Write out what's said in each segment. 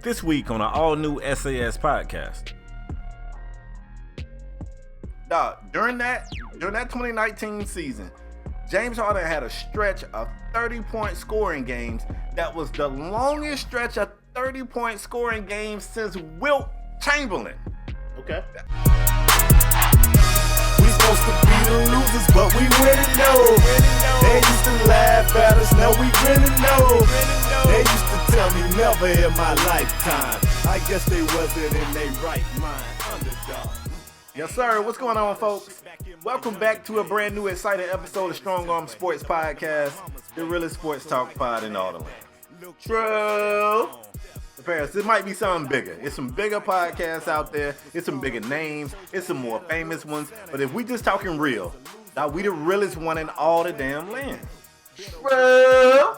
This week on an all-new SAS podcast. During that 2019 season, James Harden had a stretch of 30-point scoring games that was the longest stretch of 30-point scoring games since Wilt Chamberlain. Okay. We supposed to be the losers, but we winning though. They used to laugh at us, now we winning though. They used to tell me never in my lifetime. I guess they wasn't in their right mind. Underdog. Yes, sir. What's going on, folks? Welcome back to a brand new, exciting episode of Strong Arm Sports Podcast, the realest sports talk pod in all the land. True. Paris, it might be something bigger. It's some bigger podcasts out there. It's some bigger names. It's some more famous ones. But if we just talking real, now we the realest one in all the damn land. True.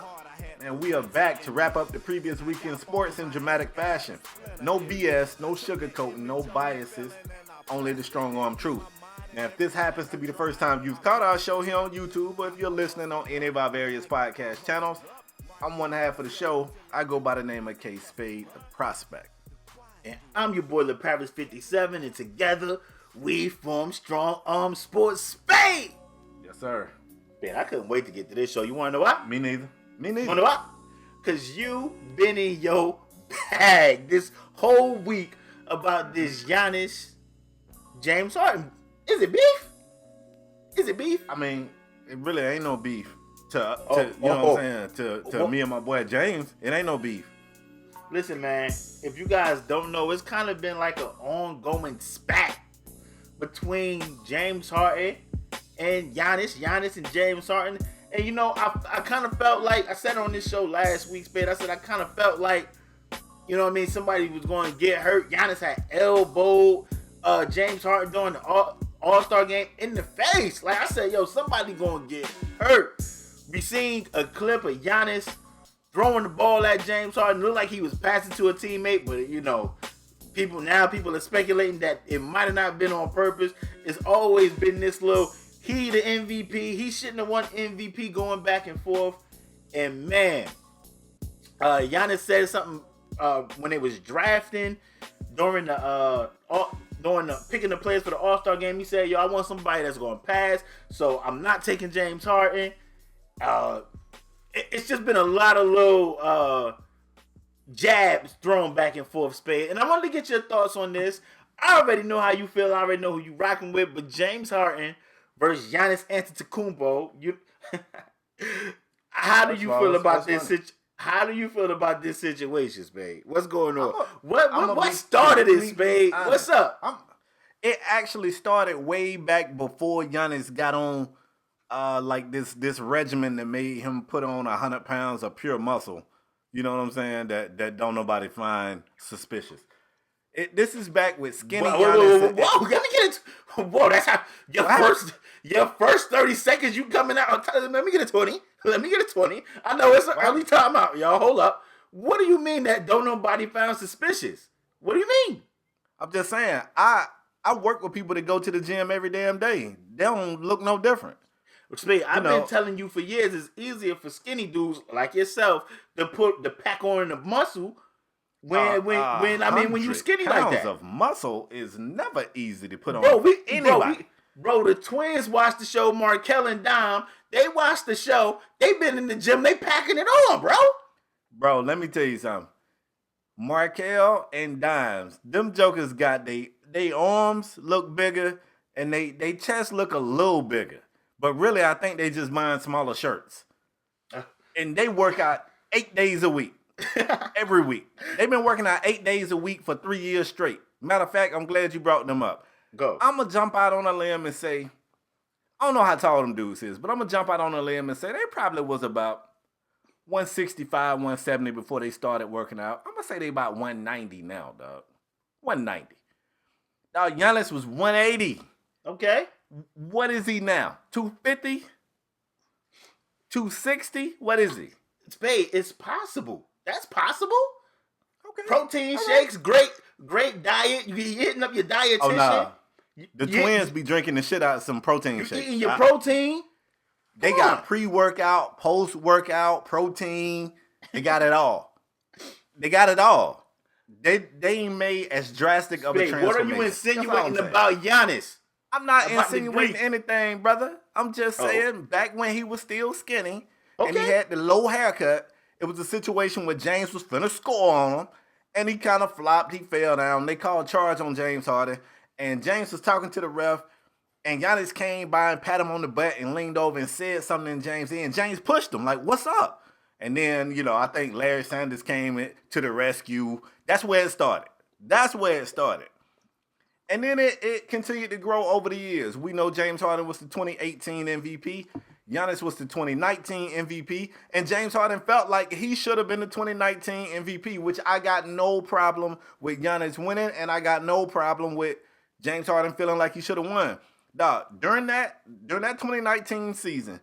And we are back to wrap up the previous weekend sports in dramatic fashion. No BS, no sugarcoating, no biases, only the strong arm truth. Now, if this happens to be the first time you've caught our show here on YouTube, or if you're listening on any of our various podcast channels, I'm one half of the show. I go by the name of K Spade, the prospect. And I'm your boy, Paris 57, and together we form Strong Arm Sports Spade. Yes, sir. Man, I couldn't wait to get to this show. You want to know why? Me neither. You want to know why? Because you been in your bag this whole week about this Giannis, James Harden. Is it beef? Is it beef? I mean, it really ain't no beef. You know what I'm saying? To me and my boy James, it ain't no beef. Listen, man, if you guys don't know, it's kind of been like an ongoing spat between James Harden and Giannis and James Harden. And, you know, I kind of felt like, I said on this show last week, Spade, I said I kind of felt like, you know what I mean, somebody was going to get hurt. Giannis had elbowed James Harden during the All-Star game in the face. Like I said, yo, somebody going to get hurt. We seen a clip of Giannis throwing the ball at James Harden. Looked like he was passing to a teammate, but, you know, people are speculating that it might have not been on purpose. It's always been this little, he the MVP. He shouldn't have won MVP going back and forth. And, man, Giannis said something when they was drafting during the picking the players for the All-Star game. He said, yo, I want somebody that's going to pass, so I'm not taking James Harden. It's just been a lot of little jabs thrown back and forth, Spade. And I wanted to get your thoughts on this. I already know how you feel. I already know who you rocking with. But James Harden versus Giannis Antetokounmpo. How do you feel about this? How do you feel about this situation, Spade? What's going on? What started it, Spade? What's up? It actually started way back before Giannis got on like this regimen that made him put on 100 pounds of pure muscle. You know what I'm saying? That don't nobody find suspicious. This is back with skinny Giannis. Whoa, let me get it. Whoa, that's how your first 30 seconds you coming out. Let me get a 20. I know it's an early timeout, y'all. Hold up. What do you mean that don't nobody found suspicious? What do you mean? I'm just saying, I work with people that go to the gym every damn day. They don't look no different. Spade, I've been telling you for years, it's easier for skinny dudes like yourself to pack on the muscle when you skinny like that. Pounds of muscle is never easy to put on anybody. Bro, the twins watched the show, Markel and Dom. They watched the show. They been in the gym. They packing it on, bro. Bro, let me tell you something. Markel and Dimes, them jokers got they arms look bigger and they chest look a little bigger. But really, I think they just buying smaller shirts. And they work out 8 days a week. Every week. They've been working out 8 days a week for 3 years straight. Matter of fact, I'm glad you brought them up. Go. I'm going to jump out on a limb and say, I don't know how tall them dudes is, but I'm going to jump out on a limb and say they probably was about 165, 170 before they started working out. I'm going to say they about 190 now, dog. 190. Dog, Giannis was 180. Okay. What is he now? 250? 260? What is he? Spade, it's possible. That's possible. Okay. Protein shakes, great diet. You be hitting up your dietitian. Oh, nah. The twins be drinking the shit out of some protein shakes. Eating your protein. They got pre-workout, post-workout, protein. They got it all. they ain't made as drastic of a transformation. What are you insinuating about Giannis? I'm not insinuating anything, brother. I'm just saying back when he was still skinny and he had the low haircut, it was a situation where James was finna score on him, and he kind of flopped. He fell down. They called charge on James Harden, and James was talking to the ref, and Giannis came by and patted him on the butt and leaned over and said something in James' ear, and James pushed him like, what's up? And then, I think Larry Sanders came to the rescue. That's where it started. And then it continued to grow over the years. We know James Harden was the 2018 MVP. Giannis was the 2019 MVP, and James Harden felt like he should have been the 2019 MVP, which I got no problem with Giannis winning, and I got no problem with James Harden feeling like he should have won. Dog, during that 2019 season,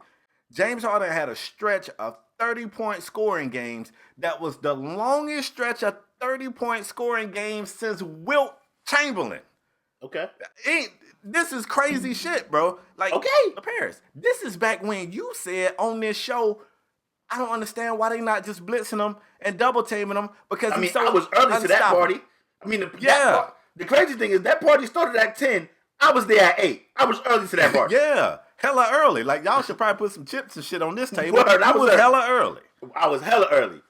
James Harden had a stretch of 30-point scoring games that was the longest stretch of 30-point scoring games since Wilt Chamberlain. Okay. This is crazy shit, bro. Like, Paris, this is back when you said on this show, I don't understand why they not just blitzing him and double teaming him because I was early to that party. The crazy thing is that party started at 10. I was there at 8. I was early to that party. Yeah, hella early. Like, y'all should probably put some chips and shit on this table. I was hella early. I was hella early.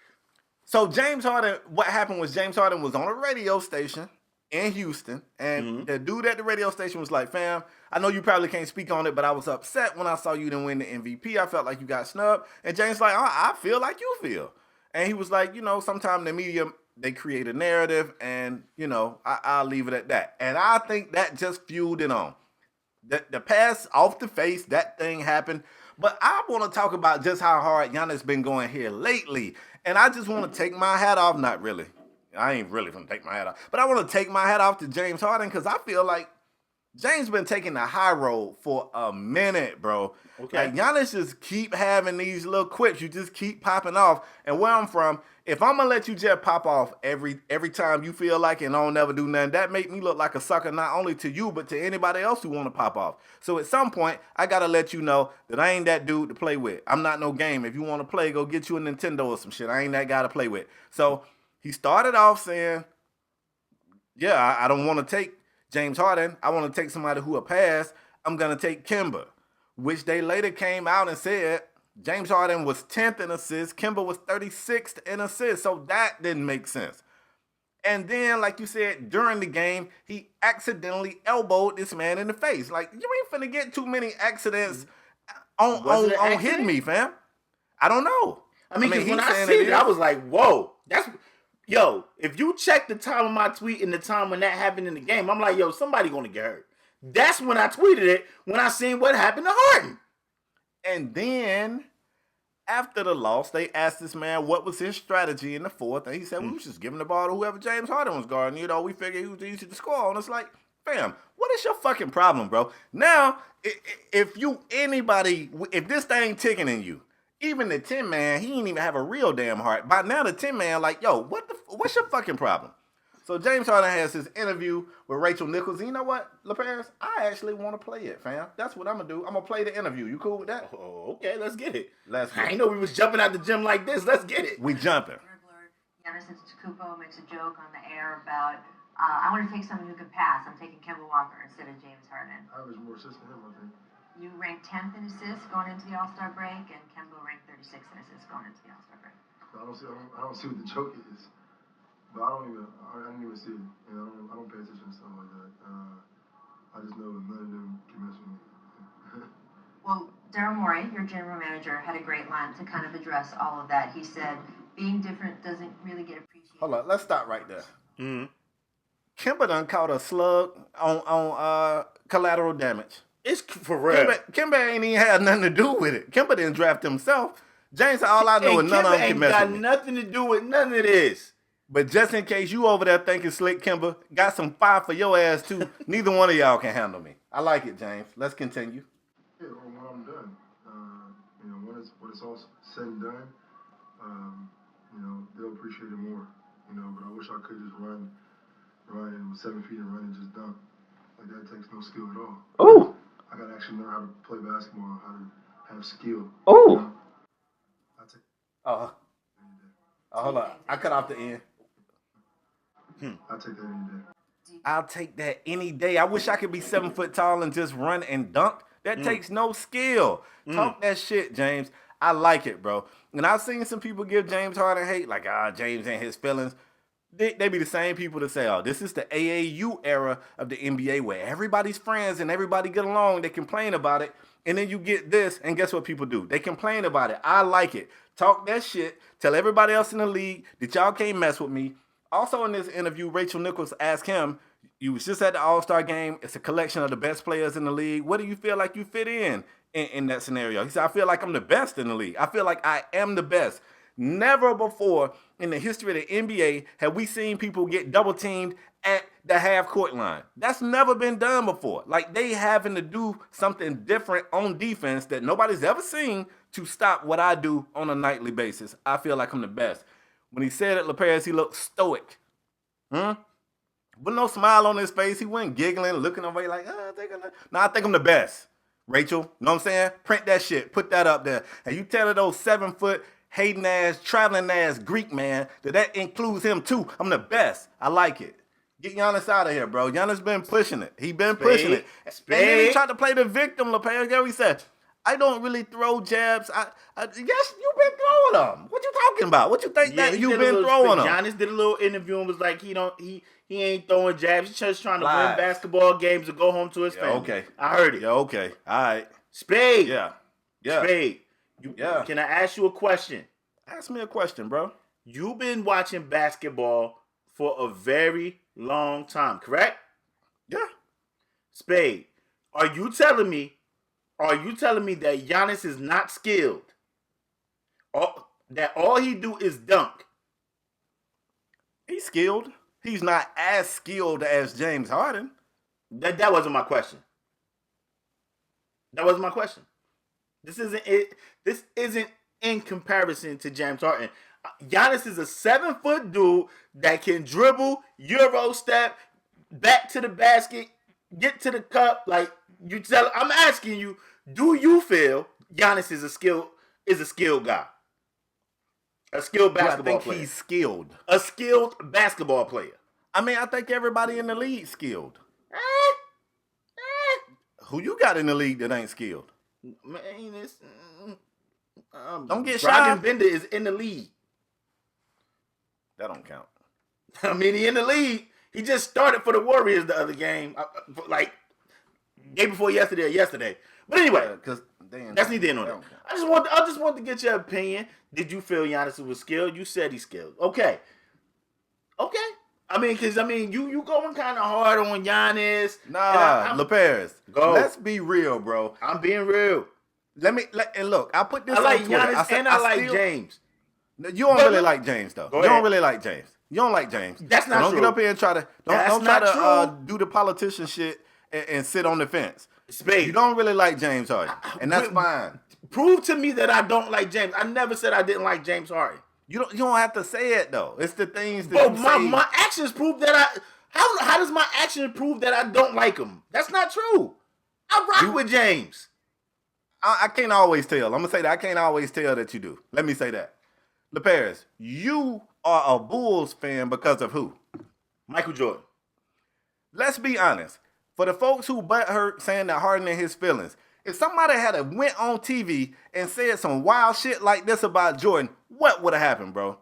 So James Harden, what happened was James Harden was on a radio station in Houston, and the dude at the radio station was like, fam, I know you probably can't speak on it, but I was upset when I saw you didn't win the MVP. I felt like you got snubbed. And James like, I feel like you feel. And he was like, sometimes the media, they create a narrative, and, I'll leave it at that. And I think that just fueled it on. The pass off the face, that thing happened. But I want to talk about just how hard Giannis been going here lately. And I just want to take my hat off, not really. I ain't really gonna take my hat off. But I want to take my hat off to James Harden because I feel like James been taking the high road for a minute, bro. Okay. Like, Giannis just keep having these little quips. You just keep popping off. And where I'm from, if I'm gonna let you just pop off every time you feel like it and I don't never do nothing, that make me look like a sucker not only to you, but to anybody else who want to pop off. So at some point, I gotta let you know that I ain't that dude to play with. I'm not no game. If you want to play, go get you a Nintendo or some shit. I ain't that guy to play with. So he started off saying, yeah, I don't want to take James Harden. I want to take somebody who will pass. I'm going to take Kemba, which they later came out and said James Harden was 10th in assists. Kemba was 36th in assists. So that didn't make sense. And then, like you said, during the game, he accidentally elbowed this man in the face. Like, you ain't finna get too many accidents on hitting me, fam. I don't know. I mean when I seen it, I was like, whoa. If you check the time of my tweet and the time when that happened in the game, I'm like, somebody gonna get hurt. That's when I tweeted it, when I seen what happened to Harden. And then, after the loss, they asked this man what was his strategy in the fourth, and he said, we was just giving the ball to whoever James Harden was guarding. We figured he was easy to score on. It's like, fam, what is your fucking problem, bro? Now, if this thing ticking in you, even the 10-man, he ain't even have a real damn heart. By now, the 10-man, like, what's your fucking problem? So James Harden has his interview with Rachel Nichols. And you know what, LaParis? I actually want to play it, fam. That's what I'm going to do. I'm going to play the interview. You cool with that? Oh, okay, let's get it. I ain't know we was jumping out the gym like this. Let's get it. We jumping. Giannis Antetokounmpo makes a joke on the air about, I want to take someone who can pass. I'm taking Kemba Walker instead of James Harden. I was more assists than him, I think. You ranked 10th in assists going into the All-Star break, and Kemba ranked 36th in assists going into the All-Star break. I don't see what the joke is, but I didn't even see it, and I don't pay attention to stuff like that. I just know that none of them can mess with me. Well, Daryl Morey, your general manager, had a great line to kind of address all of that. He said, being different doesn't really get appreciated. Hold on, let's stop right there. Mm-hmm. Kemba done caught a slug on collateral damage. It's for real. Kemba ain't even had nothing to do with it. Kemba didn't draft himself. James, all I know is none of them can mess with me. Ain't got nothing to do with none of this. But just in case you over there thinking slick, Kemba, got some fire for your ass too. Neither one of y'all can handle me. I like it, James. Let's continue. Yeah, when I'm done, when it's all said and done, they'll appreciate it more. But I wish I could just run and 7 feet and run and just dunk. Like, that takes no skill at all. Ooh. I gotta actually learn how to play basketball, how to have skill. Ooh. Hold on. I cut off the end. I'll take that any day. I'll take that any day. I wish I could be 7 foot tall and just run and dunk. That takes no skill. Talk that shit, James. I like it, bro. And I've seen some people give James Harden hate, like, James and his feelings. They be the same people that say, this is the AAU era of the NBA where everybody's friends and everybody get along. They complain about it. And then you get this, and guess what people do? They complain about it. I like it. Talk that shit. Tell everybody else in the league that y'all can't mess with me. Also in this interview, Rachel Nichols asked him, you was just at the All-Star game. It's a collection of the best players in the league. What do you feel like you fit in that scenario? He said, I feel like I'm the best in the league. I feel like I am the best. Never before in the history of the NBA have we seen people get double teamed at the half court line. That's never been done before. Like, they having to do something different on defense that nobody's ever seen to stop what I do on a nightly basis. I feel like I'm the best. When he said it, LaParis, he looked stoic. With no smile on his face. He went giggling, looking away like, I think I'm the best. Rachel, you know what I'm saying? Print that shit. Put that up there. And you tell those 7 foot hating ass, traveling ass Greek man that includes him too. I'm the best. I like it. Get Giannis out of here, bro. Giannis been pushing it. He been pushing it. And then he tried to play the victim, LaParis. He said, I don't really throw jabs. Yes, you've been throwing them. What you talking about? What you think that you've been throwing them? Giannis did a little interview and was like, he ain't throwing jabs. He's just trying to win basketball games and go home to his family. Okay. I heard it. Yeah, okay. All right. Spade. Yeah. Spade. Can I ask you a question? Ask me a question, bro. You've been watching basketball for a very long time, correct? Yeah. Spade, are you telling me that Giannis is not skilled? That all he do is dunk? He's skilled. He's not as skilled as James Harden. That wasn't my question. That wasn't my question. This isn't it. This isn't in comparison to James Harden. Giannis is a 7 foot dude that can dribble, Euro step, back to the basket, get to the cup. Like I'm asking you, do you feel Giannis is a skilled guy? A skilled basketball player. I think he's skilled. A skilled basketball player. I mean, I think everybody in the league skilled. Who you got in the league that ain't skilled? Man, don't get shy. Bender is in the league. That don't count. I mean, he in the league. He just started for the Warriors the other game, like day before yesterday or yesterday. But anyway, that's neither in nor out. I just want to get your opinion. Did you feel Giannis was skilled? You said he's skilled. Okay. I mean, you going kind of hard on Giannis. Nah, LaParis. Go. Let's be real, bro. I'm being real. And look, I put this I like on Twitter. Giannis I like James. You don't really like James, though. You don't really like James. You don't like James. That's not true. Don't get up here and try to do the politician shit and sit on the fence. Spade. You don't really like James Harden, and that's fine. Prove to me that I don't like James. I never said I didn't like James Harden. You don't have to say it though. It's the things that you say. My actions prove that how does my action prove that I don't like him? That's not true. I rock with James. I can't always tell. I'm gonna say that I can't always tell that you do. Let me say that. LaParis, you are a Bulls fan because of who? Michael Jordan. Let's be honest. For the folks who butthurt saying that Harden and his feelings, if somebody had went on TV and said some wild shit like this about Jordan, what would have happened, bro?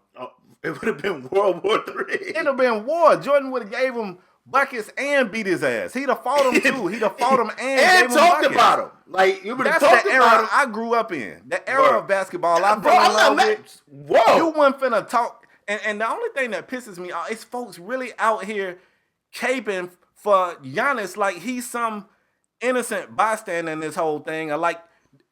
It would have been World War III. It would have been war. Jordan would have gave him buckets and beat his ass. He'd have fought him too. He'd have fought him and gave him talked buckets. About him. Like you would have talked the about era him. I grew up in. The era of basketball. I Bro, fell in love with. Whoa. You wasn't finna talk. And the only thing that pisses me off is folks really out here caping for Giannis like he's some innocent bystander in this whole thing. Or like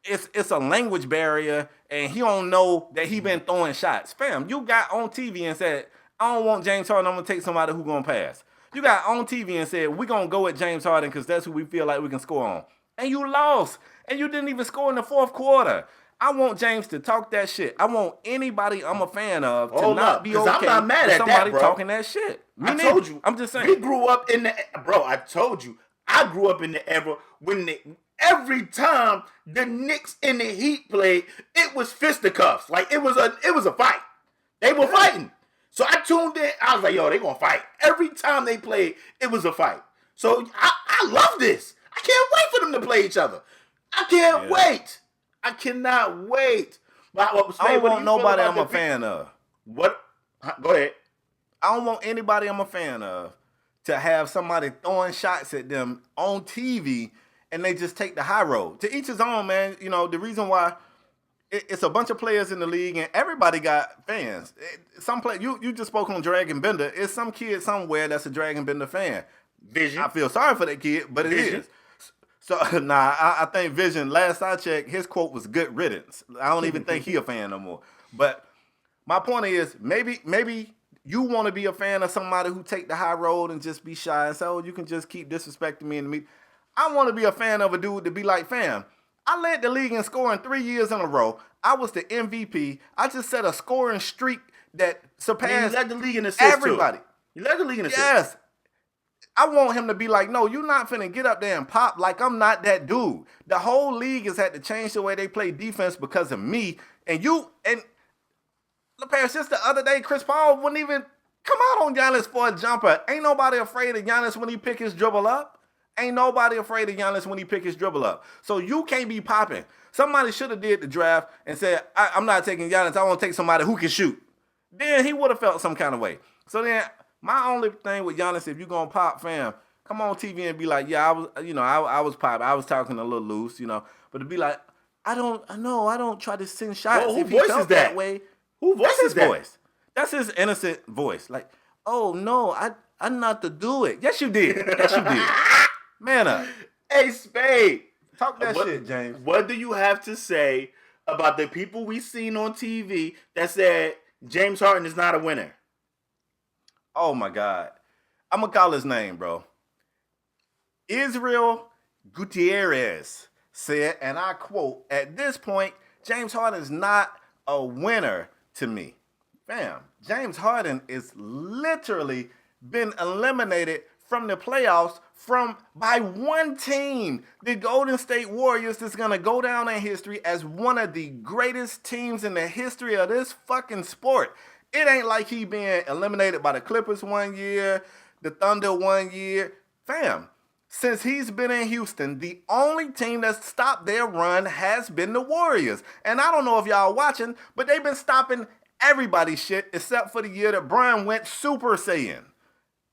it's a language barrier and he don't know that he been throwing shots. Fam, you got on TV and said, I don't want James Harden, I'm gonna take somebody who gonna pass. You got on TV and said, we're gonna go at James Harden because that's who we feel like we can score on. And you lost. And you didn't even score in the fourth quarter. I want James to talk that shit. I want anybody I'm a fan of to not be okay I'm not mad at somebody that, bro. talking that shit. I told you. I'm just saying. We grew up in I told you. I grew up in the era when every time the Knicks and the Heat played, it was fisticuffs. Like it was a fight. They were fighting. So I tuned in. I was like, yo, they gonna fight. Every time they played, it was a fight. So I love this. I can't wait for them to play each other. I can't wait. I cannot wait. I don't want nobody I'm a fan of. What? Go ahead. I don't want anybody I'm a fan of to have somebody throwing shots at them on TV and they just take the high road. To each his own, man. You know, the reason why it's a bunch of players in the league and everybody got fans. Some play you just spoke on Dragon Bender. It's some kid somewhere that's a Dragon Bender fan. Vision. I feel sorry for that kid, but it is. So, I think Vision, last I checked, his quote was good riddance. I don't even think he a fan no more. But my point is, maybe you want to be a fan of somebody who take the high road and just be shy and say, oh, you can just keep disrespecting me in the media. I want to be a fan of a dude to be like, fam, I led the league in scoring 3 years in a row. I was the MVP. I just set a scoring streak that surpassed you led the league in assists everybody. Too. You led the league in assists. Yes. I want him to be like, no, you're not finna get up there and pop like I'm not that dude. The whole league has had to change the way they play defense because of me. And LeParis, just the other day, Chris Paul wouldn't even come out on Giannis for a jumper. Ain't nobody afraid of Giannis when he pick his dribble up. Ain't nobody afraid of Giannis when he pick his dribble up. So you can't be popping. Somebody should have did the draft and said, I'm not taking Giannis. I want to take somebody who can shoot. Then he would have felt some kind of way. So then my only thing with Giannis, if you're going to pop, fam, come on TV and be like, yeah, I was pop. I was talking a little loose, But to be like, I don't try to send shots. Well, if he felt that way. Who voices his that? Voice. That's his innocent voice. Like, oh, no, I'm not to do it. Yes, you did. Yes, you did. Man up. Hey, Spade. Talk that shit, James. What do you have to say about the people we seen on TV that said James Harden is not a winner? Oh, my God. I'm going to call his name, bro. Israel Gutierrez said, and I quote, at this point, James Harden is not a winner to me. Fam, James Harden is literally been eliminated from the playoffs by one team, the Golden State Warriors, that's going to go down in history as one of the greatest teams in the history of this fucking sport. It ain't like he being eliminated by the Clippers 1 year, the Thunder 1 year. Fam, since he's been in Houston, the only team that's stopped their run has been the Warriors. And I don't know if y'all watching, but they've been stopping everybody's shit except for the year that Brian went Super Saiyan.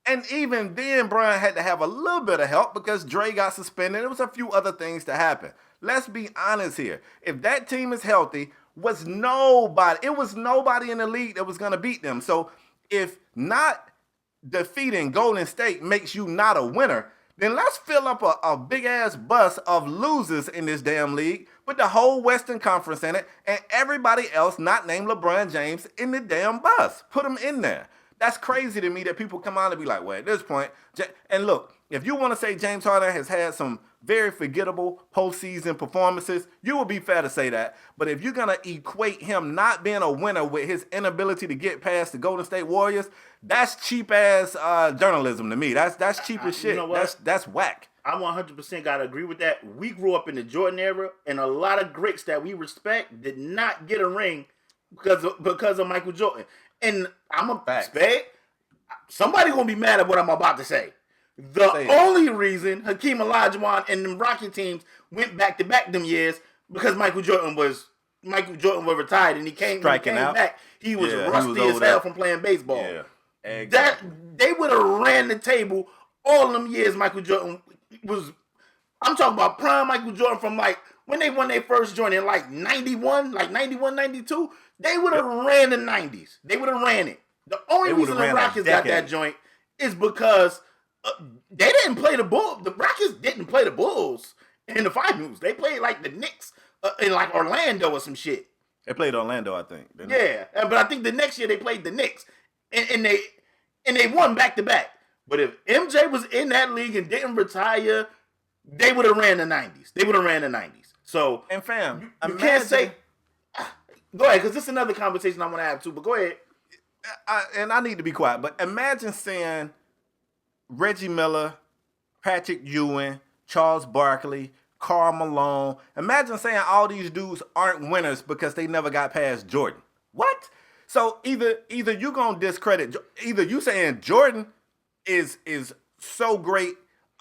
And even then, Brian had to have a little bit of help because Dre got suspended. There was a few other things to happen. Let's be honest here. If that team is healthy, it was nobody in the league that was going to beat them. So if not defeating Golden State makes you not a winner, then let's fill up a big-ass bus of losers in this damn league with the whole Western Conference in it and everybody else not named LeBron James in the damn bus. Put them in there. That's crazy to me that people come out and be like, well, at this point, and look, if you want to say James Harden has had some very forgettable postseason performances, you would be fair to say that. But if you're going to equate him not being a winner with his inability to get past the Golden State Warriors, that's cheap-ass journalism to me. That's cheap as shit. You know what? That's whack. I 100% got to agree with that. We grew up in the Jordan era, and a lot of greats that we respect did not get a ring because of Michael Jordan. And I'm a Spade. Somebody going to be mad at what I'm about to say. The only reason Hakeem Olajuwon and them Rocket teams went back-to-back them years because Michael Jordan was retired and he came back. He was rusty as hell from playing baseball. Yeah, exactly. They would have ran the table all them years Michael Jordan was. I'm talking about prime Michael Jordan from like when they won their first joint in like 91, 92. They would have ran the 90s. They would have ran it. The only reason the Rockets got that joint is because they didn't play the Bulls. The Rockets didn't play the Bulls in the finals. They played like the Knicks in like Orlando or some shit. They played Orlando, I think. Yeah, but I think the next year they played the Knicks, and they won back to back. But if MJ was in that league and didn't retire, they would have ran the 90s. They would have ran the 90s. So and fam, you can't say. Go ahead, because this is another conversation I want to have too. But go ahead. And I need to be quiet. But imagine saying Reggie Miller, Patrick Ewing, Charles Barkley, Karl Malone. Imagine saying all these dudes aren't winners because they never got past Jordan. What? So either you gonna discredit, either you saying Jordan is so great.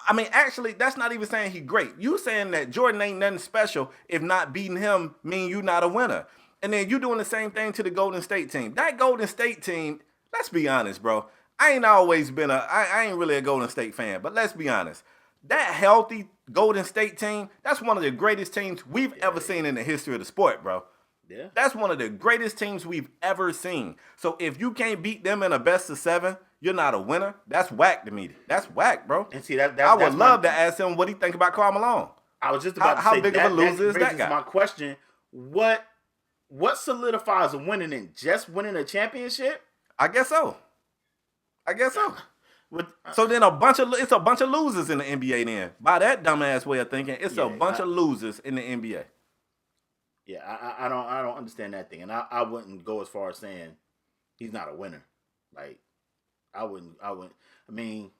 I mean, actually, that's not even saying he's great. You saying that Jordan ain't nothing special. If not beating him, mean you not a winner. And then you doing the same thing to the Golden State team. That Golden State team, let's be honest, bro. I ain't really a Golden State fan, but let's be honest. That healthy Golden State team, that's one of the greatest teams we've ever seen in the history of the sport, bro. Yeah. That's one of the greatest teams we've ever seen. So if you can't beat them in a best of 7, you're not a winner. That's whack to me. That's whack, bro. And see, I would love to ask him what he think about Karl Malone. I was just about to say, how big of a loser is that guy? My question: What solidifies a winning in just winning a championship? I guess so. So then it's a bunch of losers in the NBA then. By that dumbass way of thinking, it's a bunch of losers in the NBA. Yeah, I don't understand that thing, and I wouldn't go as far as saying he's not a winner. Like, I wouldn't. I mean,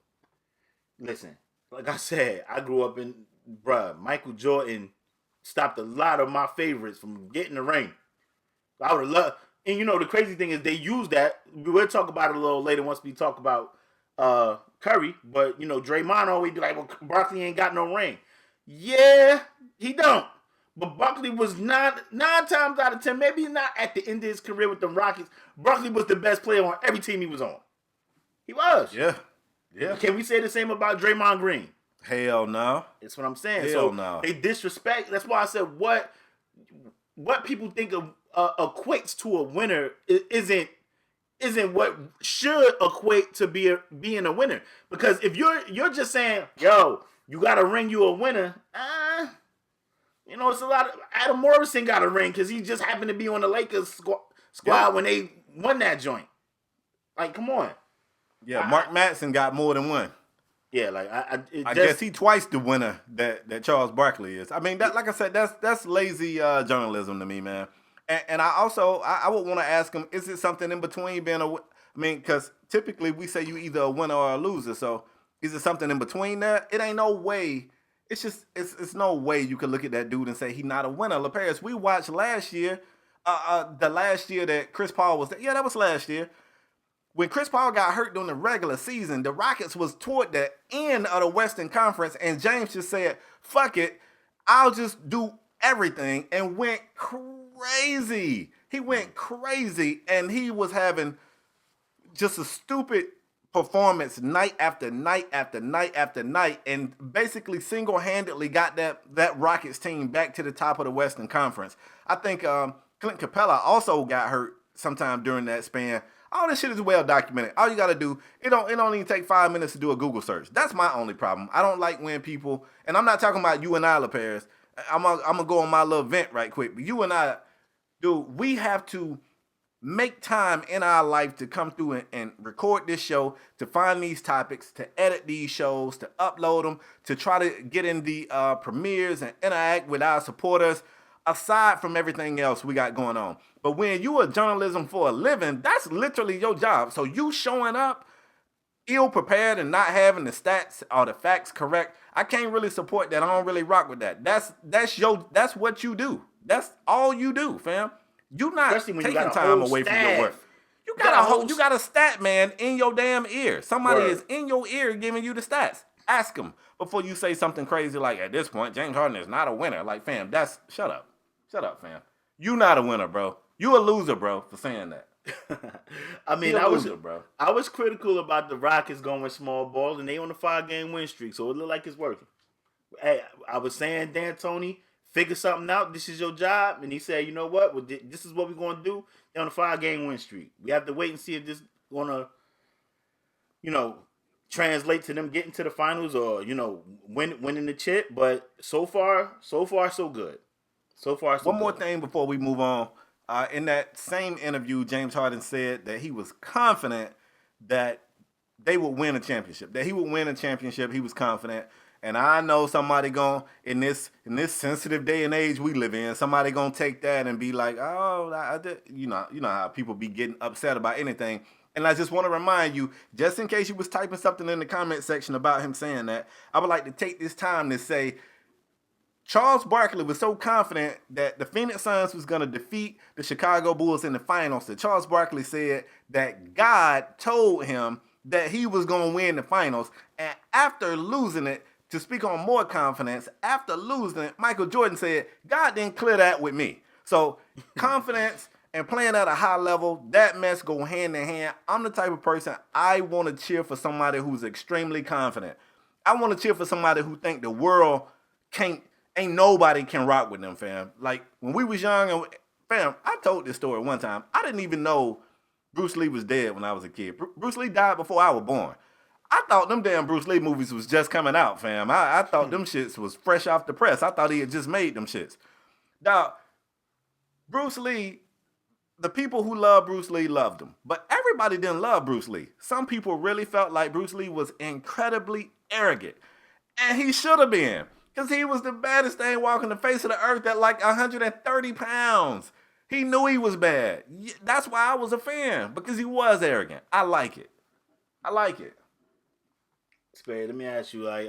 listen, like I said, I grew up in, Michael Jordan stopped a lot of my favorites from getting the ring. I would have loved, and the crazy thing is they use that. We'll talk about it a little later once we talk about Curry, but Draymond always be like, well, Barkley ain't got no ring. Yeah, he don't. But Barkley was nine times out of 10, maybe not at the end of his career with the Rockets. Barkley was the best player on every team he was on. He was. Yeah. Can we say the same about Draymond Green? Hell no. That's what I'm saying. Hell no. They disrespect. That's why I said what people think of equates to a winner isn't what should equate to being a winner. Because if you're just saying, yo, you got a ring, you a winner. It's a lot of Adam Morrison got a ring because he just happened to be on the Lakers squad when they won that joint. Like, come on. Yeah, Mark Madsen got more than one. Yeah, like I guess he twice the winner that Charles Barkley is. I mean, like I said, that's lazy journalism to me, man. And I would want to ask him, is it something in between being because typically we say you either a winner or a loser. So is it something in between that? It ain't no way. It's no way you can look at that dude and say he's not a winner. LaParis, we watched last year, the last year that Chris Paul was there. Yeah, that was last year. When Chris Paul got hurt during the regular season, the Rockets was toward the end of the Western Conference, and James just said, fuck it, I'll just do everything, and went crazy. He went crazy, and he was having just a stupid performance night after night after night after night, and basically single-handedly got that Rockets team back to the top of the Western Conference. I think Clint Capella also got hurt sometime during that span. All this shit is well documented. All you gotta do, it don't even take 5 minutes to do a Google search. That's my only problem. I don't like when people, and I'm not talking about you and I, LaParis. I'm gonna go on my little vent right quick. But you and I, dude, we have to make time in our life to come through and record this show, to find these topics, to edit these shows, to upload them, to try to get in the premieres and interact with our supporters, aside from everything else we got going on. But when you are journalism for a living, that's literally your job. So you showing up ill-prepared and not having the stats or the facts correct, I can't really support that. I don't really rock with that. That's what you do. That's all you do, fam. You not taking time away from your work. You got a stat man in your damn ear. Somebody is in your ear giving you the stats. Ask them before you say something crazy like, at this point, James Harden is not a winner. Like, fam, shut up. Shut up, fam. You not a winner, bro. You a loser, bro, for saying that. I mean, I was critical about the Rockets going small ball, and they on a 5-game win streak, so it looked like it's working. Hey, I was saying, D'Antoni, figure something out. This is your job. And he said, you know what? Well, this is what we're going to do. They're on a 5-game win streak. We have to wait and see if this is going to, translate to them getting to the finals or, winning the chip. But so far, so good. So far, so One good. more thing before we move on. In that same interview, James Harden said that he was confident that they would win a championship. That he would win a championship. He was confident. And I know somebody in this sensitive day and age we live in, somebody gonna take that and be like, oh, I did. You know how people be getting upset about anything. And I just want to remind you, just in case you was typing something in the comment section about him saying that, I would like to take this time to say, Charles Barkley was so confident that the Phoenix Suns was going to defeat the Chicago Bulls in the finals that Charles Barkley said that God told him that he was going to win the finals. And after losing it, to speak on more confidence, after losing it, Michael Jordan said, God didn't clear that with me. So confidence and playing at a high level, that mess go hand in hand. I'm the type of person, I want to cheer for somebody who's extremely confident. I want to cheer for somebody who think the world ain't nobody can rock with them, fam. Like, when we was young, and fam, I told this story one time. I didn't even know Bruce Lee was dead when I was a kid. Bruce Lee died before I was born. I thought them damn Bruce Lee movies was just coming out, fam. I thought them shits was fresh off the press. I thought he had just made them shits. Now, Bruce Lee, the people who love Bruce Lee loved him. But everybody didn't love Bruce Lee. Some people really felt like Bruce Lee was incredibly arrogant. And he should have been. Because he was the baddest thing walking the face of the earth at like 130 pounds. He knew he was bad. That's why I was a fan. Because he was arrogant. I like it. I like it. Spade, let me ask you, like,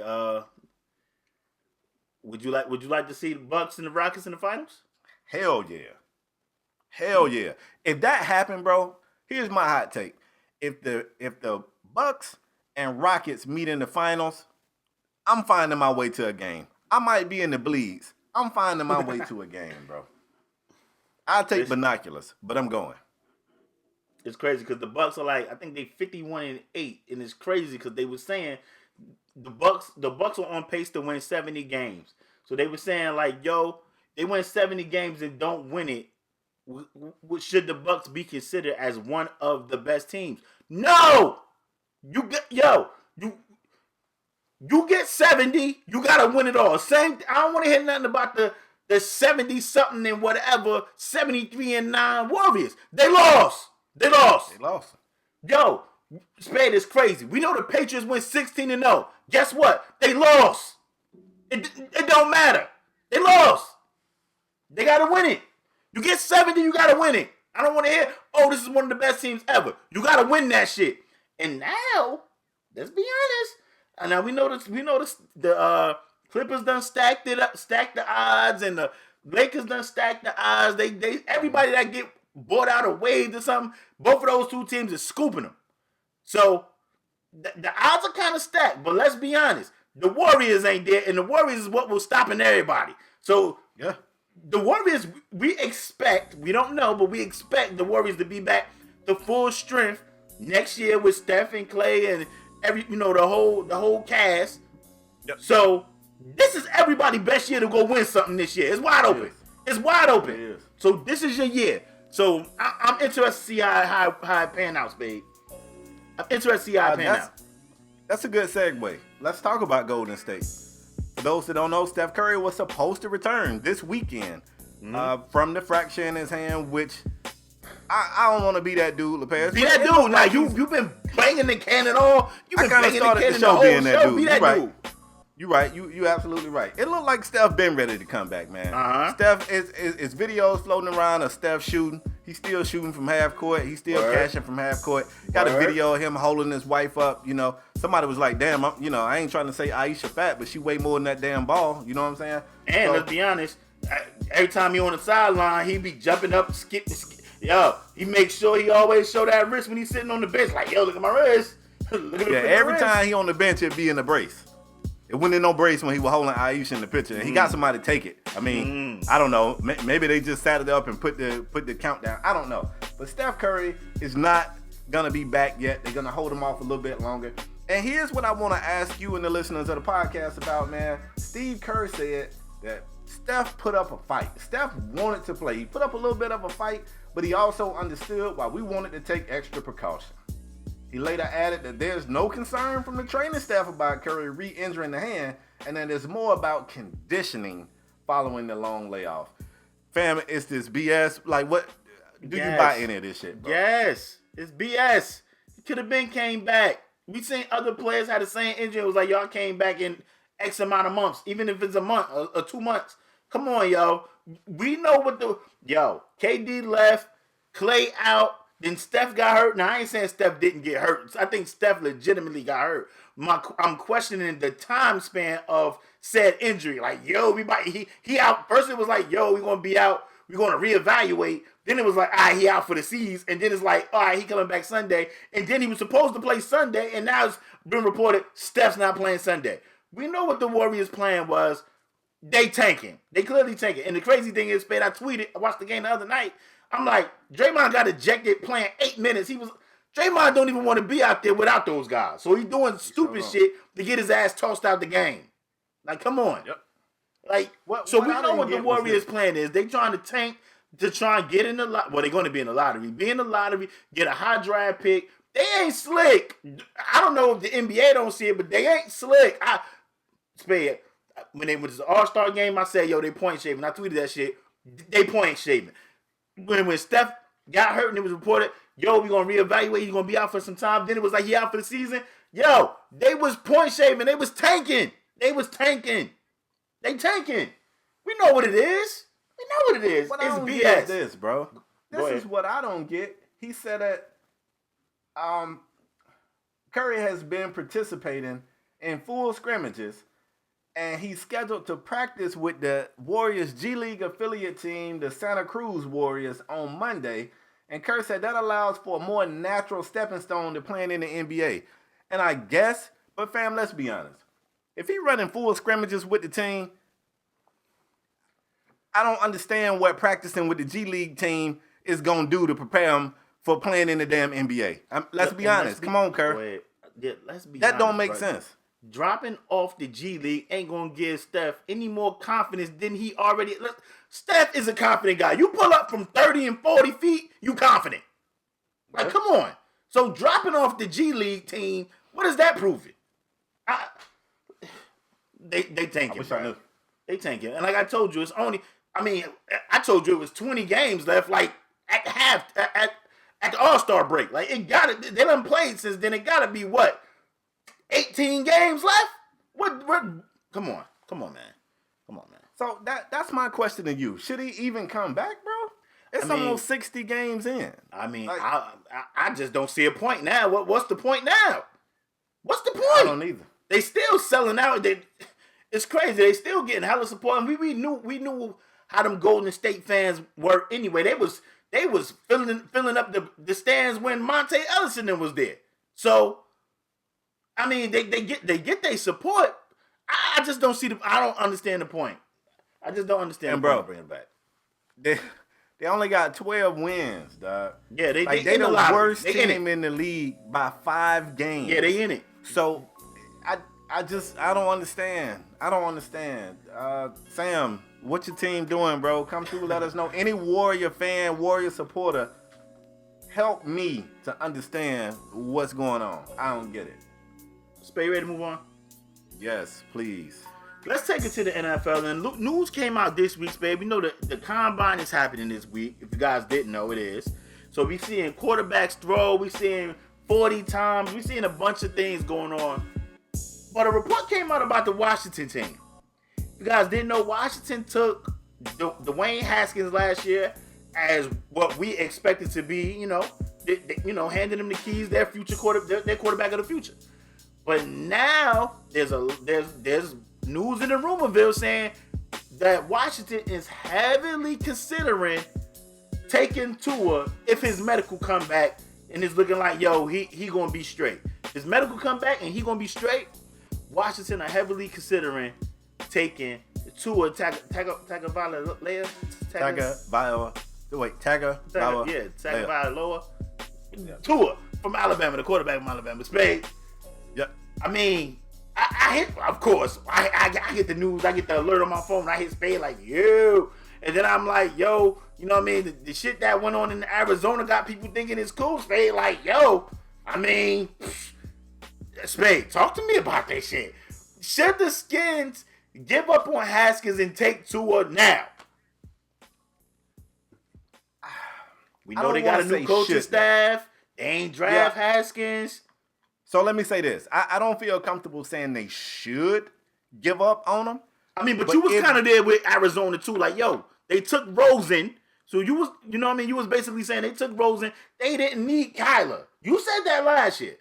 would you like to see the Bucks and the Rockets in the finals? Hell yeah. Hell yeah. If that happened, bro, here's my hot take. If the Bucks and Rockets meet in the finals, I'm finding my way to a game. I might be in the bleeds. I'm finding my way to a game, bro. I'll take binoculars, but I'm going. It's crazy because the Bucks are like, I think they 51-8, and it's crazy because they were saying the Bucks were on pace to win 70 games. So they were saying like, yo, they win 70 games and don't win it. Should the Bucks be considered as one of the best teams? No, you get 70, you gotta win it all. Same. I don't want to hear nothing about the 70 something and whatever 73-9 Warriors. They lost. Yo, Spade is crazy. We know the Patriots went 16-0. Guess what? They lost. It don't matter. They lost. They gotta win it. You get 70, you gotta win it. I don't want to hear, oh, this is one of the best teams ever. You gotta win that shit. And now, let's be honest. And now we know the Clippers done stacked the odds, and the Lakers done stacked the odds. They everybody that get bought out or waived or something, both of those two teams are scooping them. So the odds are kind of stacked. But let's be honest, the Warriors ain't there, and the Warriors is what was stopping everybody. So yeah, the Warriors, we don't know, but we expect the Warriors to be back to full strength next year with Steph and Clay and the whole cast. Yep. So this is everybody's best year to go win something this year. It's wide open. It's wide open. It is. So this is your year. So I'm interested to see how it pan out, Spade. I'm interested to see how it pan out. That's a good segue. Let's talk about Golden State. For those that don't know, Steph Curry was supposed to return this weekend from the fracture in his hand, which I don't want to be that dude, Lopez. Be that dude. Now you've been banging the can and all. You've been banging the can the whole being that show. Dude. Be that dude. You right. You absolutely right. It looked like Steph been ready to come back, man. Steph is videos floating around of Steph shooting. He's still shooting from half court. He's still cashing from half court. Got a video of him holding his wife up. You know, somebody was like, "Damn, I ain't trying to say Aisha fat, but she weigh more than that damn ball." You know what I'm saying? And let's be honest, every time he on the sideline, he be jumping up, skip. Yo, he makes sure he always show that wrist when he's sitting on the bench. Like, yo, look at my wrist. Every time he on the bench, it'd be in the brace. It wasn't in no brace when he was holding Aisha in the picture, and he got somebody to take it. I mean, I don't know. Maybe they just sat it up and put the countdown. I don't know. But Steph Curry is not gonna be back yet. They're gonna hold him off a little bit longer. And here's what I want to ask you and the listeners of the podcast about, man. Steve Kerr said that Steph put up a fight. Steph wanted to play. He put up a little bit of a fight, but he also understood why we wanted to take extra precaution. He later added that there's no concern from the training staff about Curry re-injuring the hand, and that it's more about conditioning following the long layoff. Fam, it's this BS. Like, what? Do you buy any of this shit, bro? Yes, it's BS. He could have came back. We seen other players had the same injury. It was like, y'all came back in X amount of months, even if it's a month or 2 months. Come on, yo. We know KD left, Clay out, Then Steph got hurt. Now, I ain't saying Steph didn't get hurt. I think Steph legitimately got hurt. I'm questioning the time span of said injury. Like, yo, he out. First it was like, yo, we're going to be out. We're going to reevaluate. Then it was like, all right, he out for the season. And then it's like, all right, he coming back Sunday. And then he was supposed to play Sunday. And now it's been reported Steph's not playing Sunday. We know what the Warriors' plan was. They tanking. They clearly tanking. And the crazy thing is, Spade, I watched the game the other night. I'm like, Draymond got ejected playing 8 minutes. Draymond don't even want to be out there without those guys. So he's doing stupid shit to get his ass tossed out the game. Like, come on. Yep. Like, we know what the Warriors' plan is. They trying to tank to try and get in the lottery. Well, they're going to be in the lottery. Be in the lottery, get a high draft pick. They ain't slick. I don't know if the NBA don't see it, but they ain't slick. Spade, when they went to the All-Star game, I said, yo, they point shaving. I tweeted that shit. They point shaving. When Steph got hurt and it was reported, yo, we going to reevaluate. He's going to be out for some time. Then it was like he out for the season. Yo, they was point shaving. They was tanking. They tanking. We know what it is. What It's I don't BS. get is this, bro. This is what I don't get. He said that Curry has been participating in full scrimmages, and he's scheduled to practice with the Warriors G League affiliate team, the Santa Cruz Warriors, on Monday. And Curry said that allows for a more natural stepping stone to playing in the NBA. And I guess, but fam, let's be honest. If he running full scrimmages with the team, I don't understand what practicing with the G League team is going to do to prepare him for playing in the damn NBA. Let's be honest. Come on, Curry. Let's be honest. That don't make sense. Dropping off the G League ain't going to give Steph any more confidence than he already... Steph is a confident guy. You pull up from 30 and 40 feet, you confident. Like, come on. So dropping off the G League team, what is that proving? They tanking. I wish I knew. They tanking. And like I told you, I told you it was 20 games left, like at the All-Star break. Like, they done played since then. It gotta be what? 18 games left? What? Come on, man. So that's my question to you. Should he even come back, bro? It's almost 60 games in. I just don't see a point now. What's the point now? What's the point? I don't either. They still selling out. It's crazy. They still getting hella support. And we knew how them Golden State fans were anyway. They was filling up the stands when Monte Ellison was there. So, they get their support. I just don't see I don't understand the point. I just don't understand the point of bringing it back. They only got 12 wins, dog. Yeah, they the worst team in the league by 5 games. Yeah, they in it. So, I don't understand. Sam, what your team doing, bro? Come through, let us know. Any Warrior fan, Warrior supporter, help me to understand what's going on. I don't get it. Spade, ready to move on? Yes, please. Let's take it to the NFL. And news came out this week, Spade. We know that the combine is happening this week. If you guys didn't know, it is. So we seeing quarterbacks throw. We seeing 40 times. We seeing a bunch of things going on. But a report came out about the Washington team. If you guys didn't know, Washington took Dwayne Haskins last year as what we expected to be, handing them the keys, their future their quarterback of the future. But now there's news in the rumorville saying that Washington is heavily considering taking Tua if his medical come back and it's looking like, yo, he gonna be straight. His medical come back and he gonna be straight. Washington are heavily considering taking Tua Tagovailoa. Tua from Alabama, the quarterback from Alabama. Spade. Yep. I hit, of course, I get the news, I get the alert on my phone, and I hit Spade like, yo. And then I'm like, yo, you know what I mean? The shit that went on in Arizona got people thinking it's cool. Spade like, yo, Spade, talk to me about that shit. Should the Skins give up on Haskins and take Tua now? We know they got a new coaching staff. They ain't draft Haskins. So let me say this. I don't feel comfortable saying they should give up on him. But you was kind of there with Arizona too. Like, yo, they took Rosen, So you was, you know what I mean? You was basically saying they took Rosen. They didn't need Kyler. You said that last year.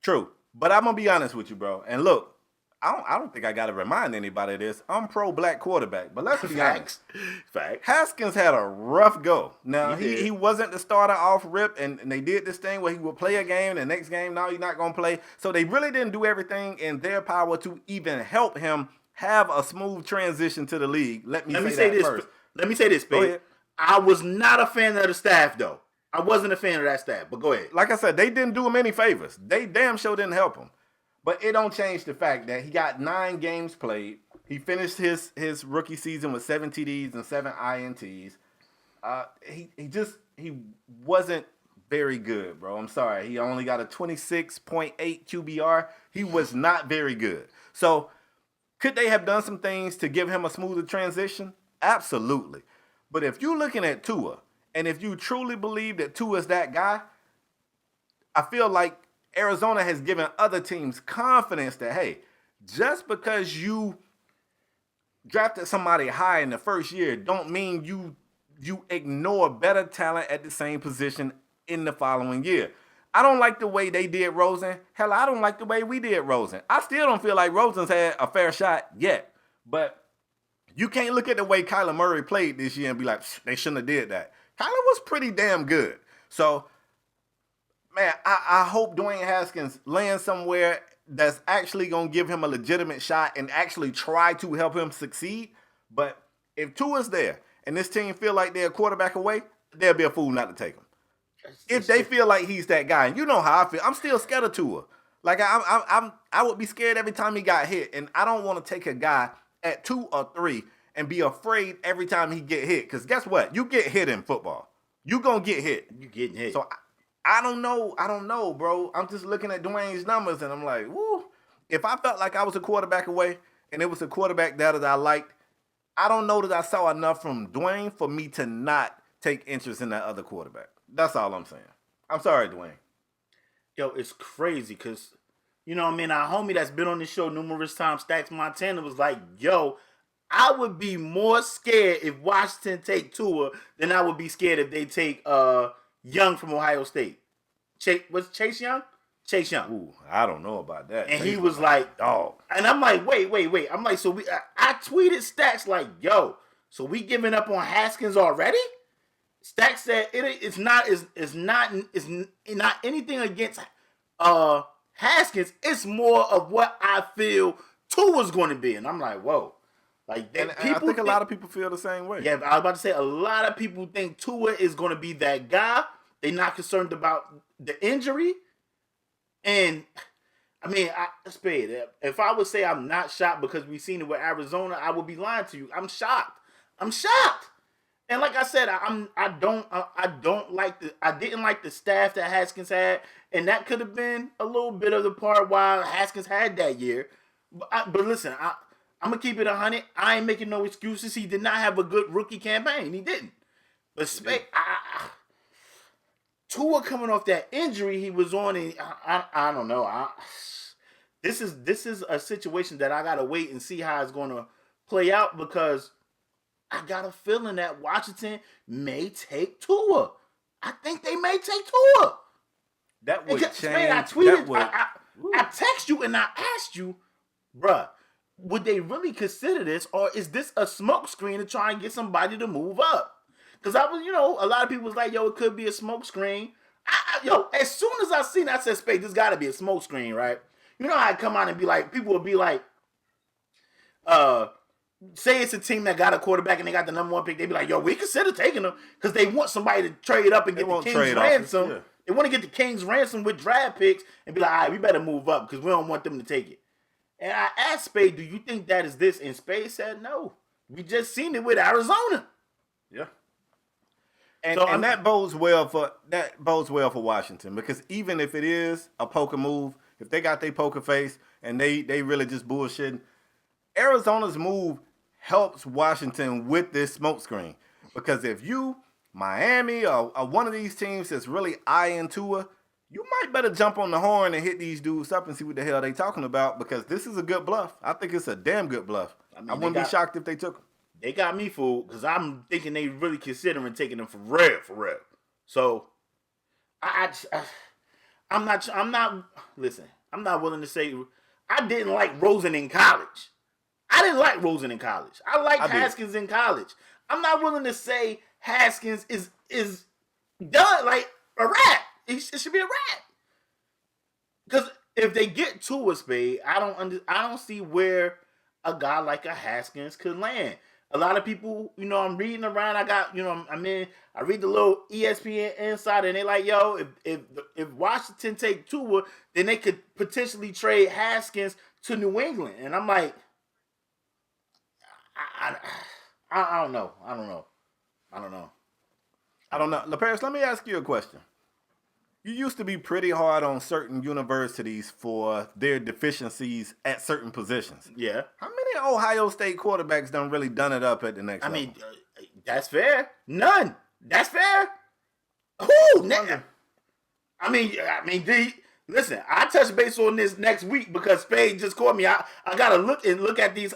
True. But I'm going to be honest with you, bro. And look, I don't think I got to remind anybody of this. I'm pro-black quarterback. But let's be honest. Facts. Haskins had a rough go. Now, he wasn't the starter off rip, and they did this thing where he would play a game, the next game, no, he's not going to play. So they really didn't do everything in their power to even help him have a smooth transition to the league. Let me say this first. Let me say this, babe. I was not a fan of the staff, though. I wasn't a fan of that staff, but go ahead. Like I said, they didn't do him any favors. They damn sure didn't help him. But it don't change the fact that he got 9 games played. He finished his rookie season with 7 TDs and 7 INTs. He wasn't very good, bro. I'm sorry. He only got a 26.8 QBR. He was not very good. So could they have done some things to give him a smoother transition? Absolutely. But if you're looking at Tua, and if you truly believe that Tua is that guy, I feel like Arizona has given other teams confidence that, hey, just because you drafted somebody high in the first year don't mean you ignore better talent at the same position in the following year. I don't like the way they did Rosen. Hell, I don't like the way we did Rosen. I still don't feel like Rosen's had a fair shot yet. But you can't look at the way Kyler Murray played this year and be like, they shouldn't have did that. Kyler was pretty damn good. So, man, I hope Dwayne Haskins lands somewhere that's actually going to give him a legitimate shot and actually try to help him succeed. But if Tua's there and this team feel like they're a quarterback away, they'll be a fool not to take him. If they feel like he's that guy, and you know how I feel, I'm still scared of Tua. Like, I would be scared every time he got hit, and I don't want to take a guy at 2 or 3 and be afraid every time he get hit. Because guess what? You get hit in football. You going to get hit. You getting hit. So I don't know, bro. I'm just looking at Dwayne's numbers, and I'm like, woo. If I felt like I was a quarterback away, and it was a quarterback that I liked, I don't know that I saw enough from Dwayne for me to not take interest in that other quarterback. That's all I'm saying. I'm sorry, Dwayne. Yo, it's crazy because, you know what I mean? Our homie that's been on this show numerous times, Stacks Montana, was like, yo, I would be more scared if Washington take Tua than I would be scared if they take Young from Ohio State. Was Chase Young? Chase Young. Ooh, I don't know about that. And he was like, dog. And I'm like, wait. I'm like, so I tweeted Stacks like, yo, so we giving up on Haskins already? Stacks said it's not anything against Haskins. It's more of what I feel Tua's going to be. And I'm like, whoa. Like, and I think a lot of people feel the same way. Yeah, I was about to say a lot of people think Tua is going to be that guy. They're not concerned about the injury. And I mean, if I would say I'm not shocked because we've seen it with Arizona, I would be lying to you. I'm shocked. And like I said, I didn't like the staff that Haskins had, and that could have been a little bit of the part why Haskins had that year. But listen, I'm gonna keep it 100. I ain't making no excuses. He did not have a good rookie campaign. He didn't. But Tua coming off that injury he was on, and I don't know. This is a situation that I gotta wait and see how it's gonna play out because I got a feeling that Washington may take Tua. I think they may take Tua. That would change. Man, I tweeted. I text you and I asked you, bruh, would they really consider this, or is this a smokescreen to try and get somebody to move up? Because I was, a lot of people was like, yo, it could be a smokescreen. As soon as I seen that, I said, Spade, this got to be a smokescreen, right? You know how I come out and be like, people would be like, say it's a team that got a quarterback and they got the number 1 pick, they'd be like, yo, we consider taking them because they want somebody to trade up and get the King's ransom. Yeah. They want to get the King's ransom with draft picks and be like, all right, we better move up because we don't want them to take it. And I asked Spade, do you think that is this? And Spade said, no. We just seen it with Arizona. Yeah. And that bodes well for Washington because even if it is a poker move, if they got their poker face and they really just bullshitting, Arizona's move helps Washington with this smokescreen. Because if you, Miami, or one of these teams that's really eyeing Tua, you might better jump on the horn and hit these dudes up and see what the hell they talking about because this is a good bluff. I think it's a damn good bluff. I wouldn't be shocked if they took him. they got me fooled because I'm thinking they really considering taking him for real. So I'm not. Listen, I'm not willing to say I didn't like Rosen in college. I didn't like Rosen in college. I liked Haskins in college. I'm not willing to say Haskins is done like a rat. It should be a rat. Because if they get to a Spade, I don't see where a guy like a Haskins could land. A lot of people, I'm reading around. I read the little ESPN Insider, and they like, yo, if Washington take Tua, then they could potentially trade Haskins to New England. And I'm like, I don't know. I don't know. LaParis, let me ask you a question. You used to be pretty hard on certain universities for their deficiencies at certain positions. Yeah. How many Ohio State quarterbacks done really done it up at the next level? That's fair. None. That's fair. Who? Listen, I touch base on this next week because Spade just called me. I gotta look at these.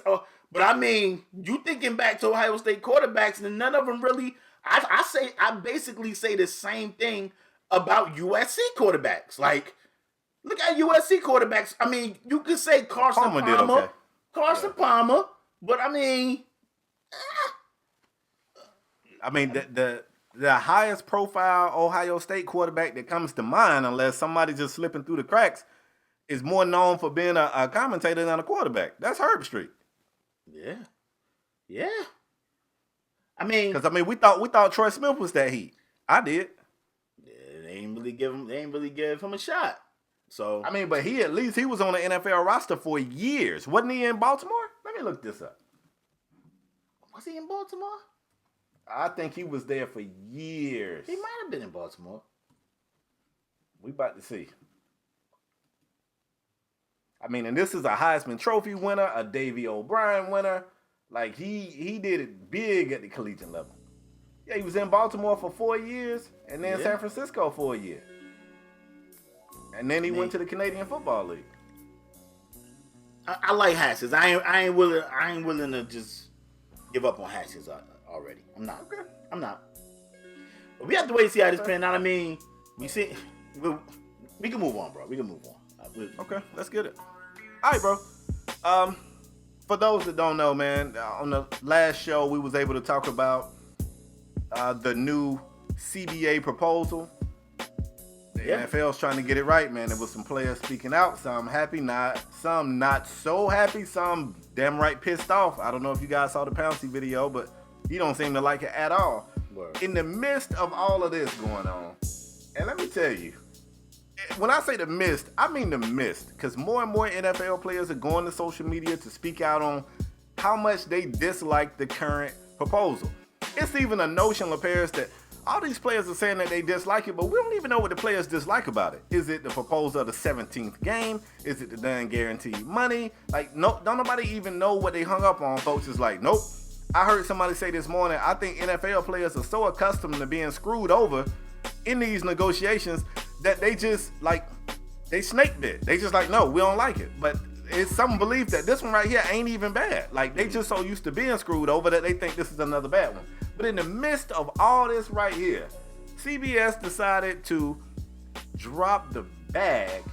But you thinking back to Ohio State quarterbacks, and none of them really. I basically say the same thing about USC quarterbacks. Like, look at USC quarterbacks. You could say Carson Palmer. Palmer, but the highest profile Ohio State quarterback that comes to mind, unless somebody just slipping through the cracks, is more known for being a commentator than a quarterback. That's Herb Street. Yeah. Because we thought Troy Smith was that heat. I did. Yeah, they ain't really give him a shot. So but he was on the NFL roster for years. Wasn't he in Baltimore? Let me look this up. Was he in Baltimore? I think he was there for years. He might have been in Baltimore. We about to see. And this is a Heisman Trophy winner, a Davey O'Brien winner. Like, he did it big at the collegiate level. Yeah, he was in Baltimore for 4 years, and then San Francisco for a year. And then he went to the Canadian Football League. I like Haskins. I ain't willing to just give up on Haskins already. I'm not. Okay. I'm not. But we have to wait and see how this pans out. We can move on, bro. We can move on. Okay, let's get it. All right, bro. For those that don't know, man, on the last show, we was able to talk about the new CBA proposal. The NFL's trying to get it right, man. There was some players speaking out. Some happy, some not so happy. Some damn right pissed off. I don't know if you guys saw the Pouncey video, but he don't seem to like it at all. Word. In the midst of all of this going on, and let me tell you, when I say the mist, I mean the mist, because more and more NFL players are going to social media to speak out on how much they dislike the current proposal. It's even a notion, LaParis, that all these players are saying that they dislike it, but we don't even know what the players dislike about it. Is it the proposal of the 17th game? Is it the done guaranteed money? Like, no, don't nobody even know what they hung up on. Folks is like, nope. I heard somebody say this morning, I think NFL players are so accustomed to being screwed over in these negotiations that they just, they snaked it. They just like, no, we don't like it. But it's some belief that this one right here ain't even bad. Like, they just so used to being screwed over that they think this is another bad one. But in the midst of all this right here, CBS decided to drop the bag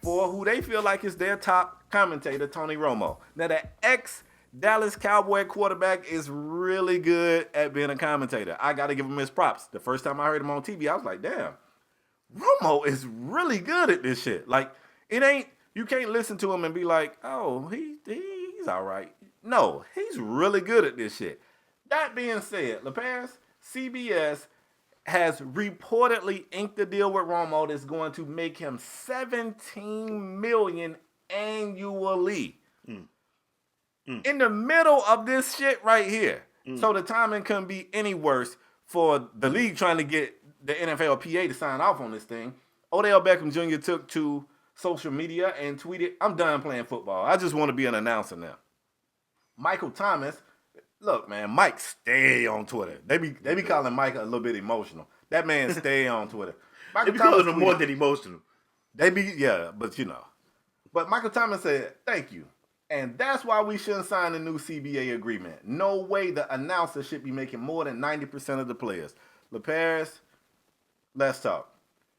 for who they feel like is their top commentator, Tony Romo. Now, the ex-Dallas Cowboy quarterback is really good at being a commentator. I got to give him his props. The first time I heard him on TV, I was like, damn, Romo is really good at this shit. Like, you can't listen to him and be like, oh, he's all right. No, he's really good at this shit. That being said, LaParis, CBS has reportedly inked a deal with Romo that's going to make him $17 million annually. In the middle of this shit right here. So the timing couldn't be any worse for the league trying to get the NFLPA to sign off on this thing. Odell Beckham Jr. took to social media and tweeted, I'm done playing football. I just want to be an announcer now. Michael Thomas, look, man, Mike stay on Twitter. They be calling Mike a little bit emotional. That man stay on Twitter. They be calling him more than emotional. But Michael Thomas said, thank you. And that's why we shouldn't sign a new CBA agreement. No way the announcer should be making more than 90% of the players. LaParis, let's talk.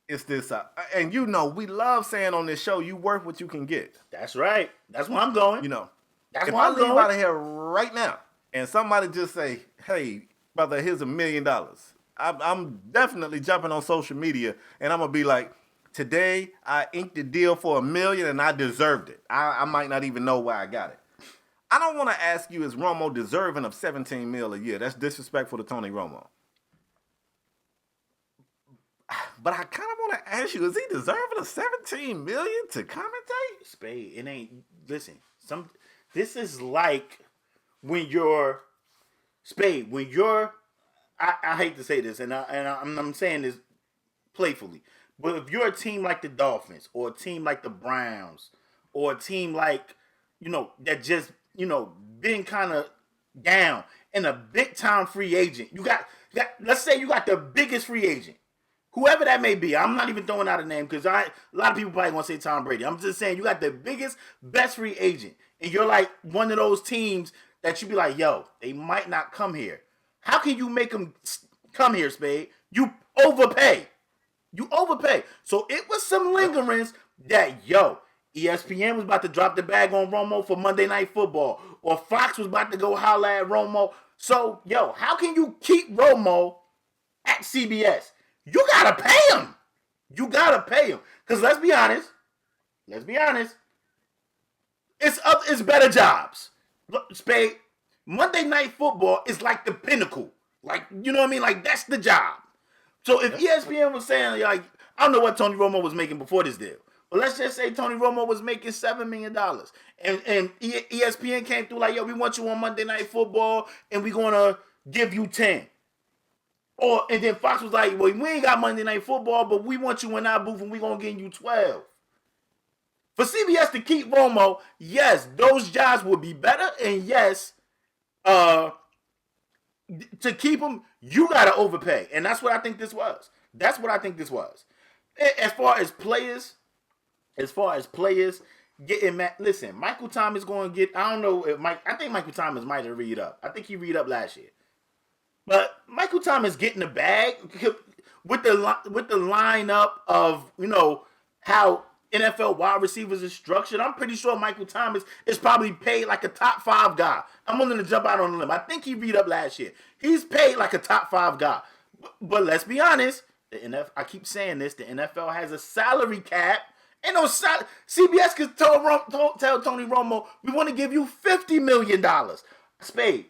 It's this, and you know, we love saying on this show, you worth what you can get. That's right. That's where I'm going. You know, that's if where I I'm leave going. out of here right now and somebody just say, hey, brother, here's $1 million. I'm definitely jumping on social media and I'm going to be like, today I inked the deal for $1 million and I deserved it. I might not even know why I got it. I don't want to ask you, is Romo deserving of $17 million a year? That's disrespectful to Tony Romo. But I kind of want to ask you, is he deserving of $17 million to commentate? Spade, it ain't. Listen, this is like when you're Spade. When you're, I hate to say this, and I'm saying this playfully, but if you're a team like the Dolphins or a team like the Browns or a team like that just been kind of down and a big time free agent, you got let's say you got the biggest free agent. Whoever that may be, I'm not even throwing out a name because a lot of people probably want to say Tom Brady. I'm just saying you got the biggest, best free agent, and you're like one of those teams that you be like, yo, they might not come here. How can you make them come here, Spade? You overpay. So it was some lingerings that, ESPN was about to drop the bag on Romo for Monday Night Football, or Fox was about to go holler at Romo. So, how can you keep Romo at CBS? You gotta pay him. Because let's be honest. It's better jobs. Look, Spade, Monday Night Football is like the pinnacle. Like, you know what I mean? Like, that's the job. So if ESPN was saying, like, I don't know what Tony Romo was making before this deal, but let's just say Tony Romo was making $7 million. And ESPN came through like, we want you on Monday Night Football, and we're going to give you 10. And then Fox was like, well, we ain't got Monday Night Football, but we want you in our booth and we're going to give you 12. For CBS to keep Romo, yes, those jobs would be better. And yes, to keep him, you got to overpay. And that's what I think this was. As far as players getting mad, listen, Michael Thomas going to get, I don't know if I think Michael Thomas might have read up. I think he read up last year. But Michael Thomas getting the bag with the lineup of how NFL wide receivers is structured. I'm pretty sure Michael Thomas is probably paid like a top 5 guy. I'm willing to jump out on a limb. I think he read up last year. He's paid like a top 5 guy. But let's be honest, the NFL. I keep saying this. The NFL has a salary cap. Ain't no CBS could tell Tony Romo, we want to give you $50 million. Spade.